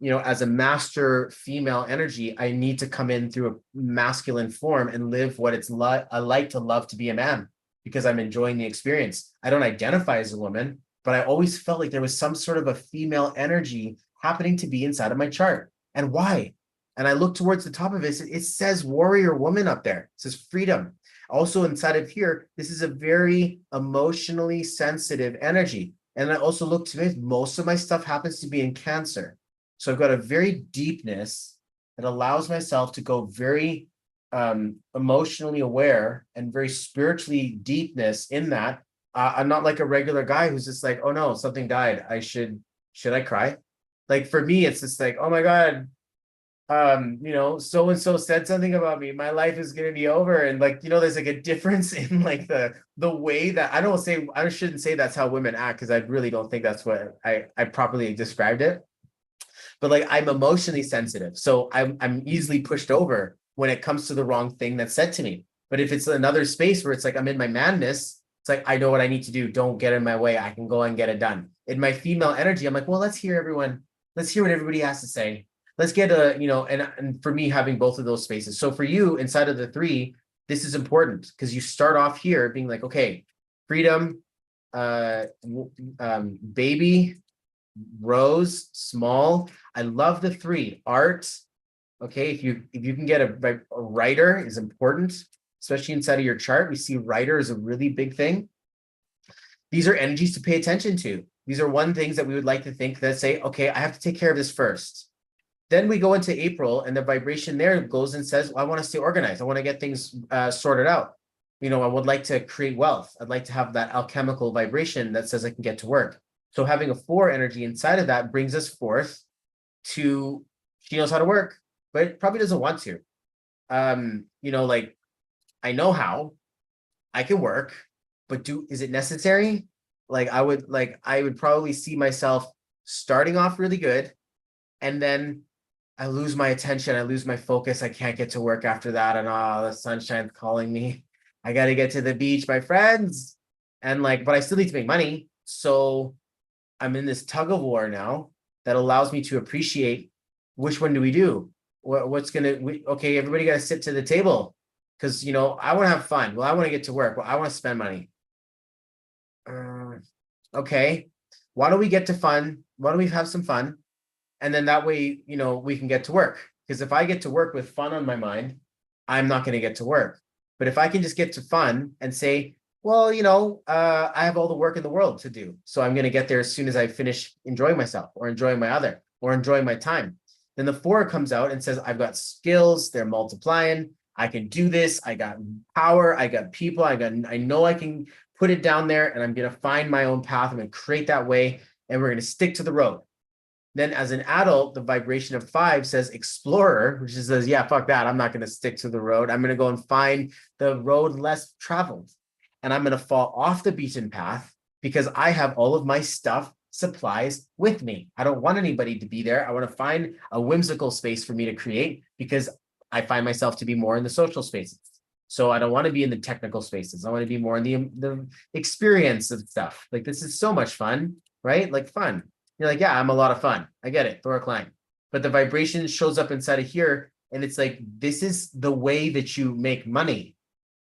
as a master female energy, I need to come in through a masculine form and live what it's like to love to be a man, because I'm enjoying the experience. I don't identify as a woman, but I always felt like there was some sort of a female energy happening to be inside of my chart. And why? And I look towards the top of it, it says warrior woman up there. It says freedom. Also inside of here, this is a very emotionally sensitive energy. And I also look to it, most of my stuff happens to be in Cancer. So I've got a very deepness that allows myself to go very emotionally aware and very spiritually deepness in that. I'm not like a regular guy who's just like, oh no, something died. Should I cry? Like for me, it's just like, oh my God, so and so said something about me, my life is going to be over. And like, there's like a difference in like the way that I shouldn't say that's how women act, because I really don't think that's what I properly described it. But like, I'm emotionally sensitive, so I'm easily pushed over when it comes to the wrong thing that's said to me. But if it's another space where it's like I'm in my madness, it's like I know what I need to do, don't get in my way, I can go and get it done. In my female energy, I'm like, well, let's hear what everybody has to say. Let's get and for me, having both of those spaces. So for you, inside of the 3, this is important, because you start off here being like, okay, freedom, baby, rose, small. I love the 3. Art. Okay, if you can get a writer is important, especially inside of your chart. We see writer is a really big thing. These are energies to pay attention to. These are one things that we would like to think that say, okay, I have to take care of this first. Then we go into April, and the vibration there goes and says, well, I want to stay organized. I want to get things sorted out. I would like to create wealth. I'd like to have that alchemical vibration that says I can get to work. So having a 4 energy inside of that brings us forth to, she knows how to work, but probably doesn't want to. Like, I know how, I can work, but is it necessary? Like I would probably see myself starting off really good, and then I lose my attention, I lose my focus, I can't get to work after that, and the sunshine's calling me. I got to get to the beach, my friends. And like, but I still need to make money. So I'm in this tug of war now that allows me to appreciate which one do we do? Okay, everybody got to sit to the table, because, I want to have fun. Well, I want to get to work. Well, I want to spend money. Okay, why don't we get to fun? Why don't we have some fun? And then that way, we can get to work. Because if I get to work with fun on my mind, I'm not going to get to work. But if I can just get to fun and say, well, I have all the work in the world to do, so I'm going to get there as soon as I finish enjoying myself or enjoying or enjoying my time. Then the 4 comes out and says, I've got skills, they're multiplying. I can do this. I got power. I got people. I know I can put it down there, and I'm going to find my own path. I'm going to create that way, and we're going to stick to the road. Then as an adult, the vibration of 5 says explorer, which says, yeah, fuck that. I'm not going to stick to the road. I'm going to go and find the road less traveled. And I'm going to fall off the beaten path because I have all of my stuff, supplies with me. I don't want anybody to be there. I want to find a whimsical space for me to create, because I find myself to be more in the social spaces. So I don't want to be in the technical spaces. I want to be more in the experience of stuff. Like, this is so much fun, right? Like, fun. You're like, yeah, I'm a lot of fun. I get it, Thor Klein. But the vibration shows up inside of here, and it's like, this is the way that you make money.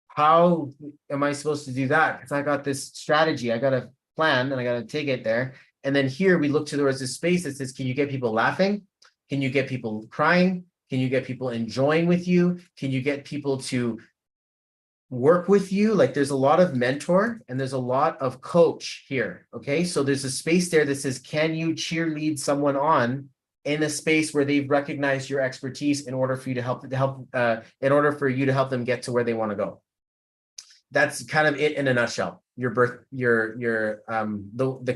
How am I supposed to do that? Because I got this strategy, I got a plan, and I got to take it there. And then here we look towards this space that says, can you get people laughing? Can you get people crying? Can you get people enjoying with you? Can you get people to work with you? Like, there's a lot of mentor and there's a lot of coach here. Okay. So there's a space there that says, can you cheerlead someone on in a space where they've recognized your expertise in order for you to help in order for you to help them get to where they want to go? That's kind of it in a nutshell. The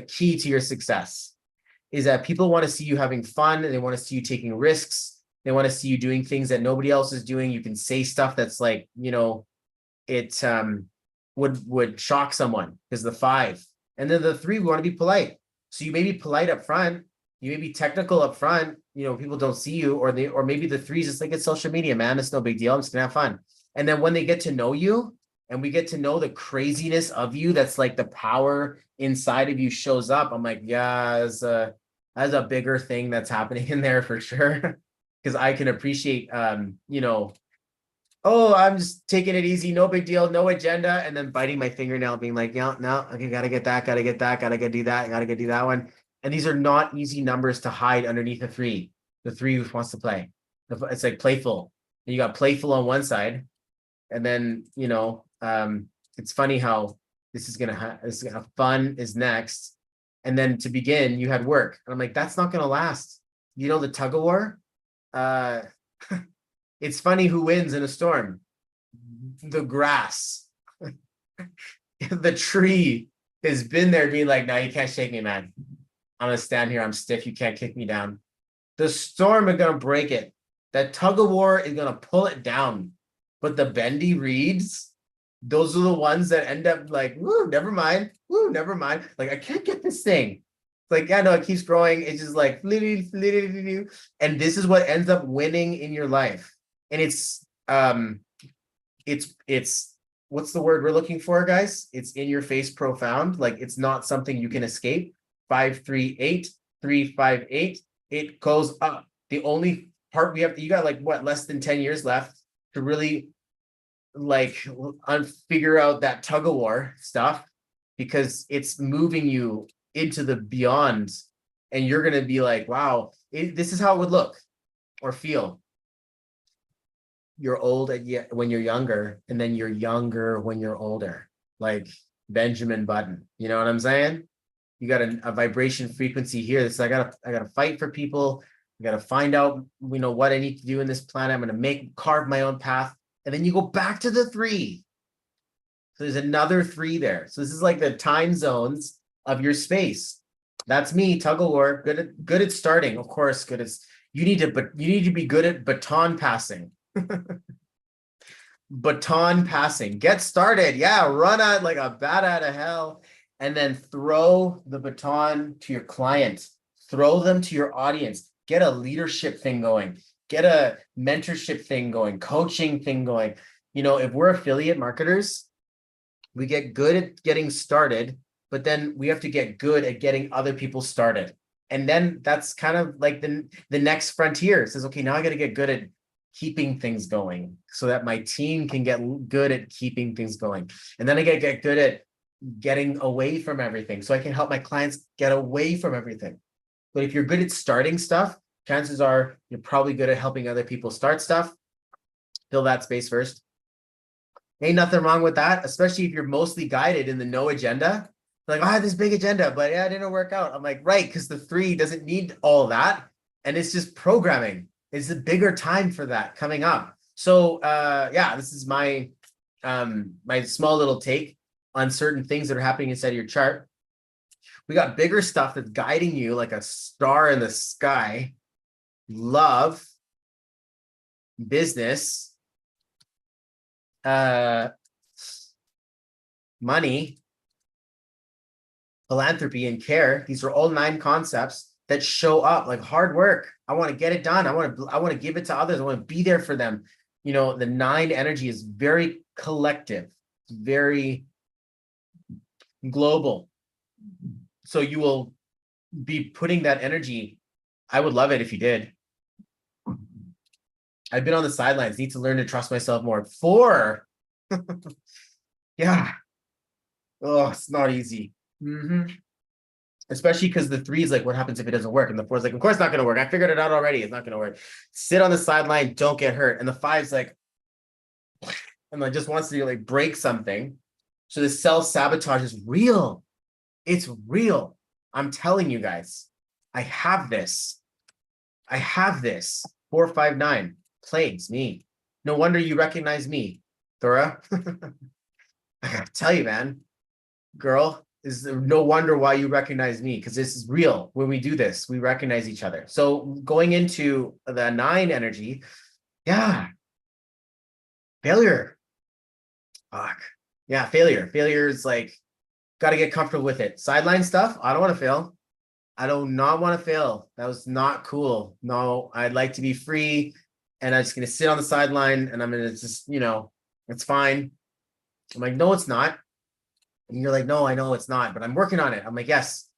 key to your success is that people want to see you having fun. They want to see you taking risks. They want to see you doing things that nobody else is doing. You can say stuff that's like, it would shock someone, because the 5. And then the 3, we want to be polite. So you may be polite up front. You may be technical up front. People don't see you, or maybe the 3 is just like, it's social media, man. It's no big deal. I'm just gonna have fun. And then when they get to know you and we get to know the craziness of you, that's like the power inside of you shows up. I'm like, yeah, as a bigger thing that's happening in there for sure. Because I can appreciate, oh, I'm just taking it easy, no big deal, no agenda, and then biting my fingernail, being like, yeah, no, okay, gotta get that, gotta get that, gotta do that, gotta do that one. And these are not easy numbers to hide underneath a three. The three who wants to play. It's like playful. And you got playful on one side, and then it's funny how this is gonna fun is next, and then to begin, you had work, and I'm like, that's not gonna last. The tug of war. It's funny who wins in a storm. The grass, the tree has been there being like, no, you can't shake me, man. I'm gonna stand here. I'm stiff. You can't kick me down. The storm is gonna break it. That tug of war is gonna pull it down. But the bendy reeds, those are the ones that end up like, woo, never mind. Woo, never mind. Like, I can't get this thing. It's like, yeah, no, it keeps growing. It's just like, and this is what ends up winning in your life. And it's what's the word we're looking for, guys? It's in your face profound. Like, it's not something you can escape. 538 358. It goes up. The only part you got like what, less than 10 years left to really like figure out that tug of war stuff, because it's moving you into the beyond, and you're gonna be like, wow, this is how it would look or feel. You're old when you're younger, and then you're younger when you're older, like Benjamin Button. You know what I'm saying? You got a vibration frequency here. This I gotta fight for people. I gotta find out, what I need to do in this planet. I'm gonna carve my own path. And then you go back to the three. So there's another three there. So this is like the time zones of your space. That's me, tug of war. Good at starting, of course. You need to be good at baton passing. Baton passing. Get started. Yeah, run out like a bat out of hell. And then throw the baton to your client. Throw them to your audience. Get a leadership thing going. Get a mentorship thing going, coaching thing going. If we're affiliate marketers, we get good at getting started, but then we have to get good at getting other people started. And then that's kind of like the next frontier. It says, okay, now I got to get good at keeping things going so that my team can get good at keeping things going. And then I get good at getting away from everything so I can help my clients get away from everything. But if you're good at starting stuff, chances are you're probably good at helping other people start stuff. Fill that space first. Ain't nothing wrong with that, especially if you're mostly guided in the no agenda. Like, I have this big agenda, but yeah, it didn't work out. I'm like, right, because the three doesn't need all that. And it's just programming. It's a bigger time for that coming up. So this is my my small little take on certain things that are happening inside of your chart. We got bigger stuff that's guiding you like a star in the sky. Love, business, money, philanthropy, and care. These are all 9 concepts that show up like hard work. I want to get it done. I want to give it to others. I want to be there for them. The 9 energy is very collective, very global. So you will be putting that energy. I would love it if you did. I've been on the sidelines, need to learn to trust myself more. 4. Yeah. Oh, it's not easy. Especially because the 3 is like, what happens if it doesn't work? And the 4 is like, of course it's not going to work. I figured it out already. It's not going to work. Sit on the sideline, don't get hurt. And the 5 is like, and like just wants to like break something. So the self-sabotage is real. It's real. I'm telling you guys, I have this. 459 plagues me. No wonder you recognize me, Thora. I gotta tell you, man, girl, is no wonder why you recognize me, because this is real. When we do this, we recognize each other. So going into the 9 energy, yeah, failure. Fuck. Yeah, failure. Failure is like, got to get comfortable with it. Sideline stuff, I don't want to fail. I do not want to fail. That was not cool. No, I'd like to be free, and I'm just going to sit on the sideline, and I'm going to just, It's fine. I'm like, no, it's not. And you're like, no, I know it's not, but I'm working on it. I'm like, yes.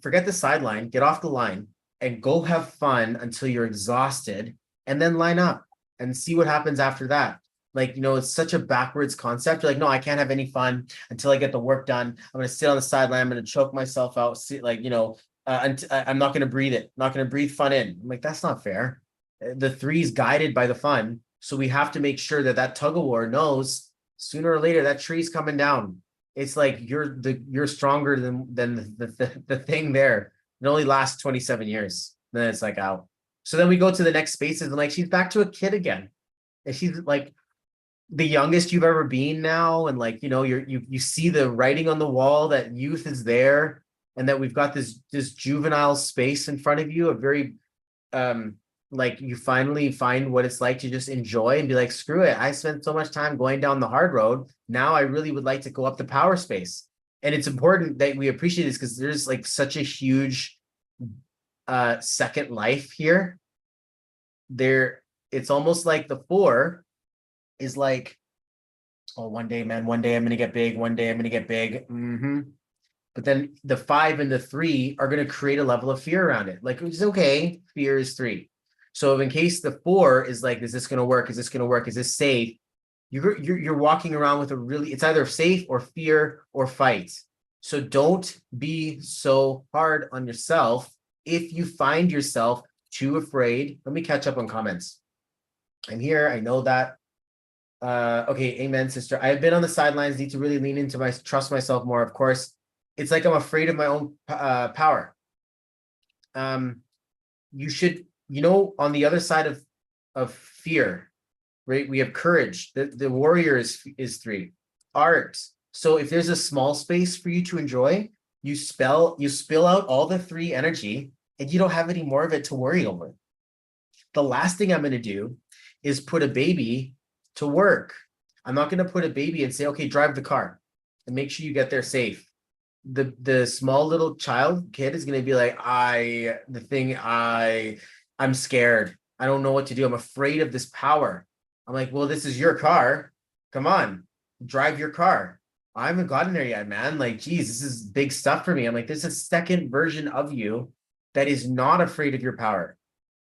Forget the sideline, get off the line and go have fun until you're exhausted and then line up and see what happens after that. Like, it's such a backwards concept. You're like, no, I can't have any fun until I get the work done. I'm going to sit on the sideline. I'm going to choke myself out. See, like, I'm not going to breathe it. I'm not going to breathe fun in. I'm like, that's not fair. The three's guided by the fun. So we have to make sure that that tug of war knows sooner or later that tree's coming down. It's like you're stronger than the thing there. It only lasts 27 years. Then it's like out. So then we go to the next spaces and like she's back to a kid again. And she's like the youngest you've ever been now. And like, you see the writing on the wall that youth is there and that we've got this juvenile space in front of you, a very like you finally find what it's like to just enjoy and be like, screw it. I spent so much time going down the hard road. Now I really would like to go up the power space. And it's important that we appreciate this because there's like such a huge second life here. It's almost like the 4 is like, oh, one day, man, one day I'm going to get big. One day I'm going to get big. But then the 5 and the 3 are going to create a level of fear around it. Like, it's okay. Fear is 3. So in case the 4 is like, is this going to work? Is this going to work? Is this safe? You're walking around with it's either safe or fear or fight. So don't be so hard on yourself. If you find yourself too afraid, let me catch up on comments. I'm here. I know that. Okay. Amen, sister. I've been on the sidelines, need to really lean into trust myself more. Of course, it's like I'm afraid of my own power. You should, on the other side of fear, right? We have courage. The warrior is 3. Art. So if there's a small space for you to enjoy, you spill out all the 3 energy and you don't have any more of it to worry over. The last thing I'm going to do is put a baby to work. I'm not going to put a baby and say, okay, drive the car and make sure you get there safe. The small little kid is going to be like, I'm scared. I don't know what to do. I'm afraid of this power. I'm like, well, this is your car. Come on, drive your car. I haven't gotten there yet, man. Like, geez, this is big stuff for me. I'm like, there's a second version of you that is not afraid of your power.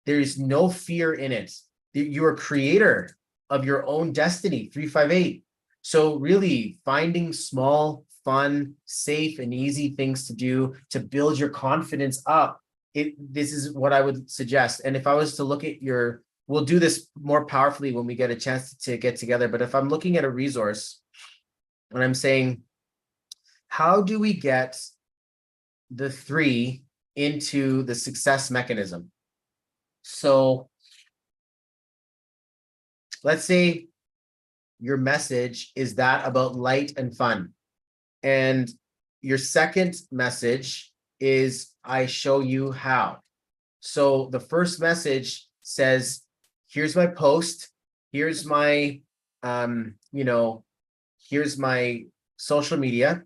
There is no fear in it. You're a creator of your own destiny, 358. So really finding small, fun, safe, and easy things to do to build your confidence up. This is what I would suggest. And if I was to look at we'll do this more powerfully when we get a chance to get together. But if I'm looking at a resource and I'm saying, how do we get the 3 into the success mechanism? So let's say your message is that about light and fun. And your second message is I show you how. So the first message says, here's my post, here's my here's my social media.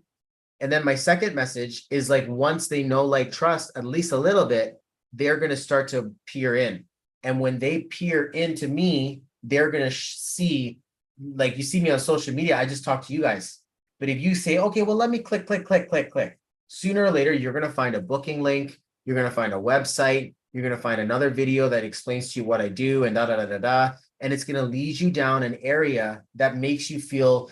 And then my second message is like, once they know, like, trust at least a little bit, they're going to start to peer in. And when they peer into me, they're going to see, like, you see me on social media, I just talk to you guys. But if you say, okay, well, let me click, sooner or later, you're going to find a booking link. You're going to find a website. You're going to find another video that explains to you what I do and and it's going to lead you down an area that makes you feel,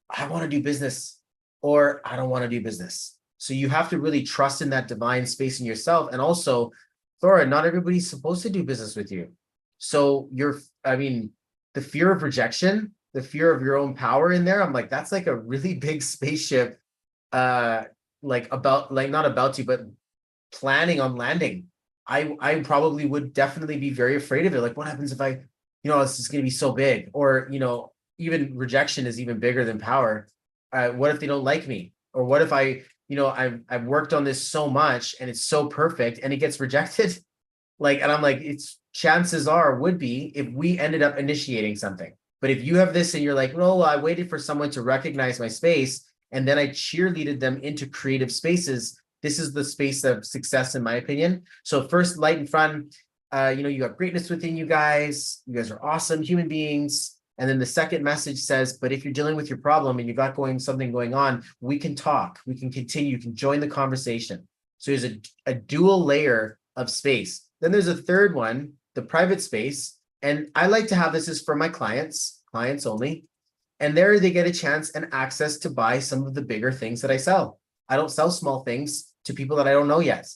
I want to do business or I don't want to do business. So you have to really trust in that divine space in yourself. And also, Thora, not everybody's supposed to do business with you. So the fear of rejection, the fear of your own power in there, I'm like, that's like a really big spaceship, not about to, but planning on landing. I probably would definitely be very afraid of it. Like, what happens if this is going to be so big? Or, even rejection is even bigger than power. What if they don't like me? Or what if I've worked on this so much and it's so perfect and it gets rejected? And I'm like, chances would be if we ended up initiating something. But if you have this and you're like, no, I waited for someone to recognize my space and then I cheerleaded them into creative spaces, this is the space of success, in my opinion. So first, light and fun, you have greatness within you guys. You guys are awesome human beings. And then the second message says, but if you're dealing with your problem and you've got something going on, we can talk, we can continue, you can join the conversation. So there's a dual layer of space. Then there's a third one, the private space. And I like to have this is for my clients only. And there they get a chance and access to buy some of the bigger things that I sell. I don't sell small things to people that I don't know yet,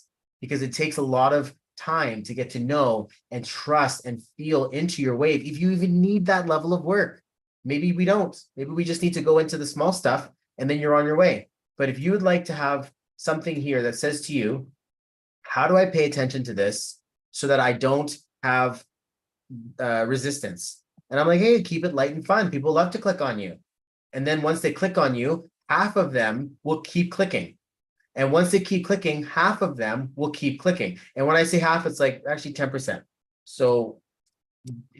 because it takes a lot of time to get to know and trust and feel into your wave. If you even need that level of work, maybe we don't. Maybe we just need to go into the small stuff and then you're on your way. But if you would like to have something here that says to you, how do I pay attention to this so that I don't have resistance? And I'm like, hey, keep it light and fun. People love to click on you. And then once they click on you, half of them will keep clicking. And once they keep clicking, half of them will keep clicking. And when I say half, it's like actually 10%. So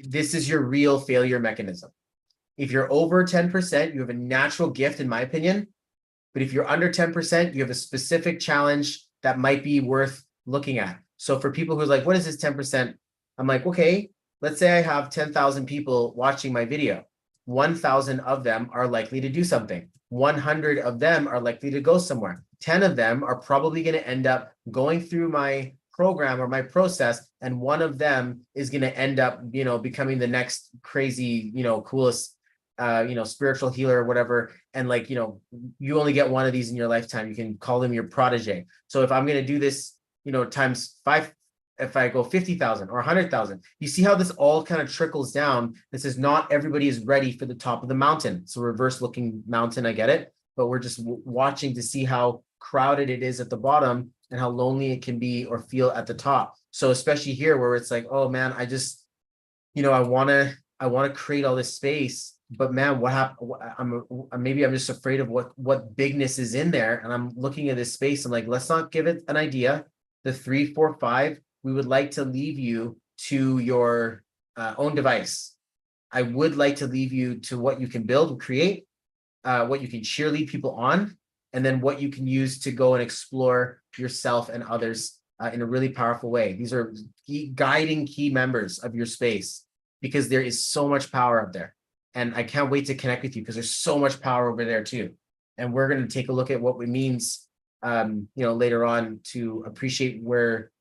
this is your real failure mechanism. If you're over 10%, you have a natural gift, in my opinion. But if you're under 10%, you have a specific challenge that might be worth looking at. So for people who's like, what is this 10%? I'm like, okay, let's say I have 10,000 people watching my video. 1,000 of them are likely to do something. 100 of them are likely to go somewhere. 10 of them are probably going to end up going through my program or my process. And one of them is going to end up, becoming the next crazy, coolest, spiritual healer or whatever. And like, you only get one of these in your lifetime. You can call them your protege. So if I'm going to do this, times 5, if I go 50,000 or 100,000, you see how this all kind of trickles down. This is not everybody is ready for the top of the mountain. It's a reverse looking mountain. I get it, but we're just watching to see how crowded it is at the bottom and how lonely it can be or feel at the top. So especially here where it's like, oh man, I just, I want to create all this space, but man, what happened? Maybe I'm just afraid of what bigness is in there. And I'm looking at this space. I'm like, let's not give it an idea. The 3, 4, 5, we would like to leave you to your own device. I would like to leave you to what you can build and create, what you can cheerlead people on, and then what you can use to go and explore yourself and others in a really powerful way. These are guiding key members of your space, because there is so much power up there. And I can't wait to connect with you because there's so much power over there too. And we're going to take a look at what it means, later on, to appreciate where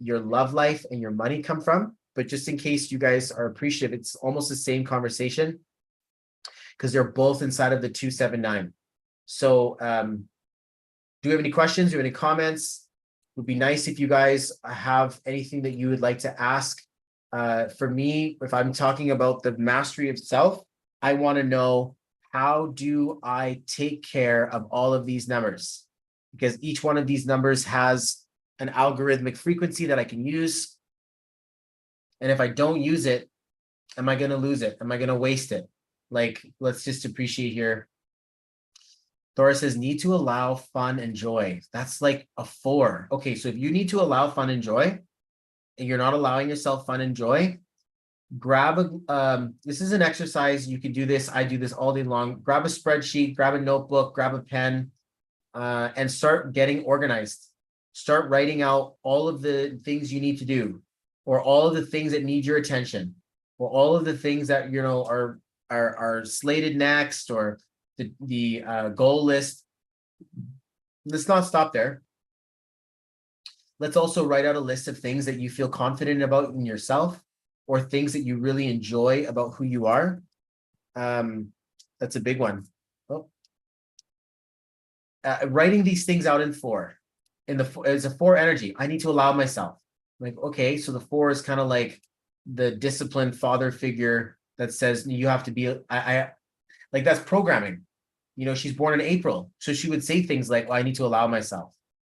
your love life and your money come from. But just in case you guys are appreciative, it's almost the same conversation because they're both inside of the 279. So do you have any questions? Do you have any comments? It would be nice if you guys have anything that you would like to ask. For me, if I'm talking about the mastery of self, I want to know, how do I take care of all of these numbers? Because each one of these numbers has an algorithmic frequency that I can use. And if I don't use it, am I going to lose it? Am I going to waste it? Like, let's just appreciate here. Dora says, need to allow fun and joy. That's like a 4. Okay, so if you need to allow fun and joy, and you're not allowing yourself fun and joy, grab this is an exercise. You can do this. I do this all day long. Grab a spreadsheet, grab a notebook, grab a pen, and start getting organized. Start writing out all of the things you need to do, or all of the things that need your attention, or all of the things that are slated next, or the goal list. Let's not stop there. Let's also write out a list of things that you feel confident about in yourself, or things that you really enjoy about who you are. That's a big one. Writing these things out in 4. It's a 4 energy. I need to allow myself. Like, okay, so the 4 is kind of like the disciplined father figure that says you have to be. I like, that's programming. She's born in April, so she would say things like, well, I need to allow myself,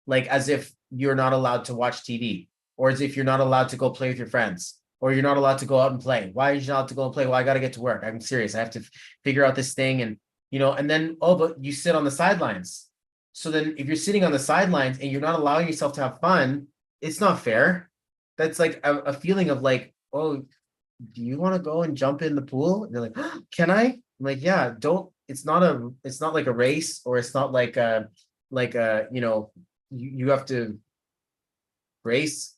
like as if you're not allowed to watch TV, or as if you're not allowed to go play with your friends, or you're not allowed to go out and play. Why are you not allowed to go and play? Well, I got to get to work. I'm serious. I have to figure out this thing. And, and then, but you sit on the sidelines. So then if you're sitting on the sidelines and you're not allowing yourself to have fun, it's not fair. That's like a feeling of like, oh, do you want to go and jump in the pool? And they're like, oh, can I? I'm like, yeah, don't. It's not like a race, or it's not like you have to race.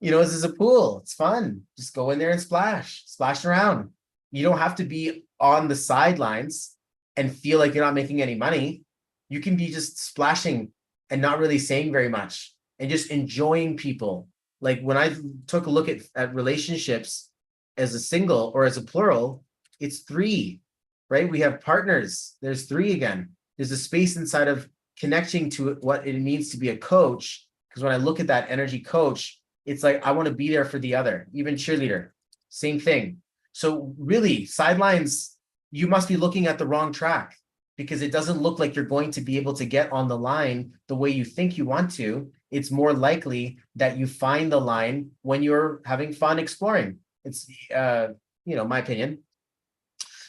This is a pool. It's fun. Just go in there and splash around. You don't have to be on the sidelines and feel like you're not making any money. You can be just splashing and not really saying very much and just enjoying people. Like when I took a look at relationships as a single or as a plural, it's three, right? We have partners. There's three again. There's a space inside of connecting to what it means to be a coach. Because when I look at that energy coach, it's like I want to be there for the other, even cheerleader, same thing. So really, sidelines, you must be looking at the wrong track because it doesn't look like you're going to be able to get on the line the way you think you want to. It's more likely that you find the line when you're having fun exploring. It's, my opinion.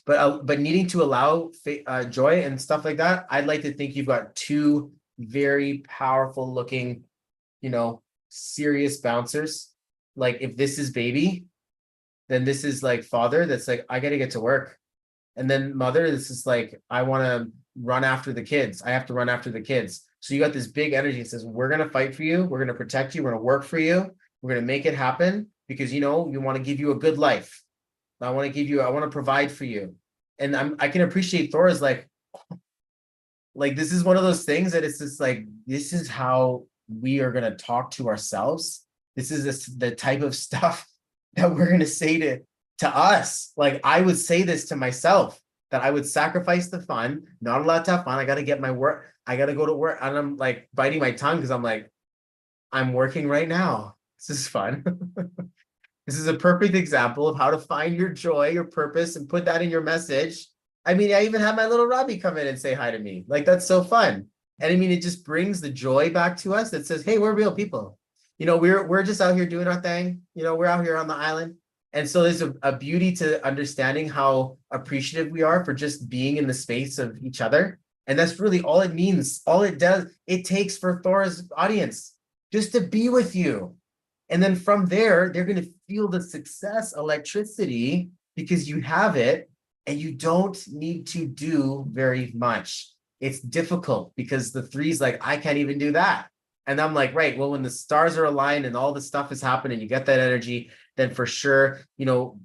But needing to allow joy and stuff like that, I'd like to think you've got two very powerful looking, serious bouncers. Like if this is baby, then this is like father that's like, I got to get to work. And then mother, this is like, I want to run after the kids. I have to run after the kids. So you got this big energy that says, we're going to fight for you. We're going to protect you. We're going to work for you. We're going to make it happen because, we want to give you a good life. I want to provide for you. And I can appreciate Thor's like this is one of those things that it's just like, this is how we are going to talk to ourselves. This is the type of stuff that we're going to say to us. Like I would say this to myself, that I would sacrifice the fun, not allowed to have fun. I got to get my work. I got to go to work. And I'm like biting my tongue because I'm like, I'm working right now. This is fun. This is a perfect example of how to find your joy, your purpose, and put that in your message. I mean, I even had my little Robbie come in and say hi to me. Like, that's so fun. And I mean, it just brings the joy back to us that says, hey, we're real people. We're just out here doing our thing. We're out here on the island. And so there's a beauty to understanding how appreciative we are for just being in the space of each other. And that's really all it means. All it does, it takes for Thor's audience just to be with you. And then from there, they're going to feel the success electricity because you have it and you don't need to do very much. It's difficult because the three's like, I can't even do that. And I'm like, right, well, when the stars are aligned and all this stuff is happening, you get that energy, then for sure,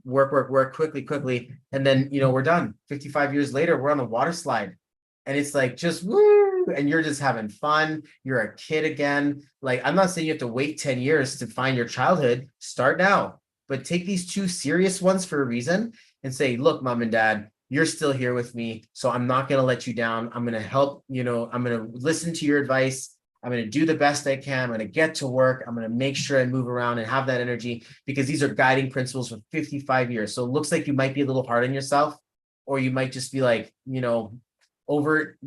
work quickly. And then, we're done. 55 years later, we're on the water slide. And it's like, just woo, and you're just having fun. You're a kid again. Like, I'm not saying you have to wait 10 years to find your childhood. Start now, but take these two serious ones for a reason and say, look, mom and dad, you're still here with me. So I'm not going to let you down. I'm going to help, I'm going to listen to your advice. I'm going to do the best I can. I'm going to get to work. I'm going to make sure I move around and have that energy because these are guiding principles for 55 years. So it looks like you might be a little hard on yourself, or you might just be like, over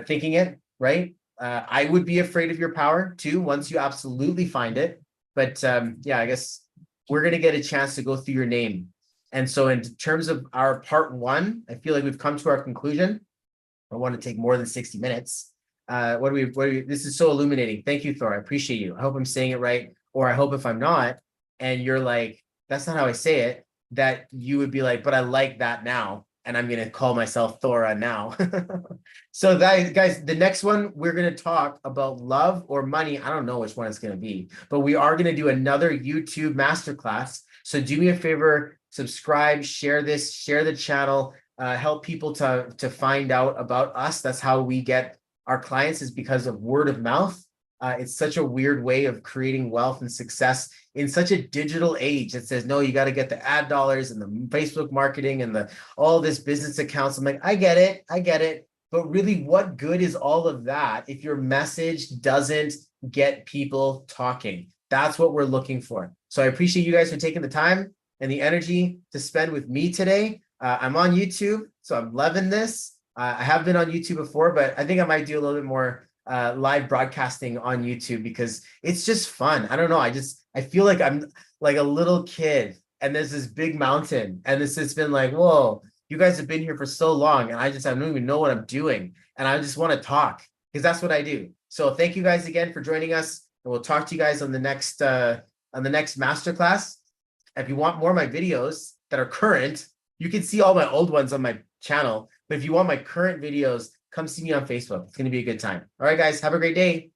thinking it, right? I would be afraid of your power too, once you absolutely find it. But I guess we're going to get a chance to go through your name. And so in terms of our part one, I feel like we've come to our conclusion. I want to take more than 60 minutes. This is so illuminating. Thank you, Thor. I appreciate you. I hope I'm saying it right. Or I hope if I'm not, and you're like, that's not how I say it, that you would be like, but I like that now. And I'm going to call myself Thora now. So guys, the next one, we're going to talk about love or money. I don't know which one it's going to be, but we are going to do another YouTube masterclass. So do me a favor, subscribe, share this, share the channel, help people to find out about us. That's how we get our clients, is because of word of mouth. It's such a weird way of creating wealth and success in such a digital age that says, no, you got to get the ad dollars and the Facebook marketing and all this business accounts. I'm like, I get it. But really, what good is all of that if your message doesn't get people talking? That's what we're looking for. So I appreciate you guys for taking the time and the energy to spend with me today. I'm on YouTube, so I'm loving this. I have been on YouTube before, but I think I might do a little bit more live broadcasting on YouTube because it's just fun. I don't know. I feel like I'm like a little kid and there's this big mountain and it's been like, whoa, you guys have been here for so long and I don't even know what I'm doing. And I just want to talk because that's what I do. So thank you guys again for joining us. And we'll talk to you guys on the next masterclass. If you want more of my videos that are current, you can see all my old ones on my channel. But if you want my current videos, come see me on Facebook. It's going to be a good time. All right, guys, have a great day.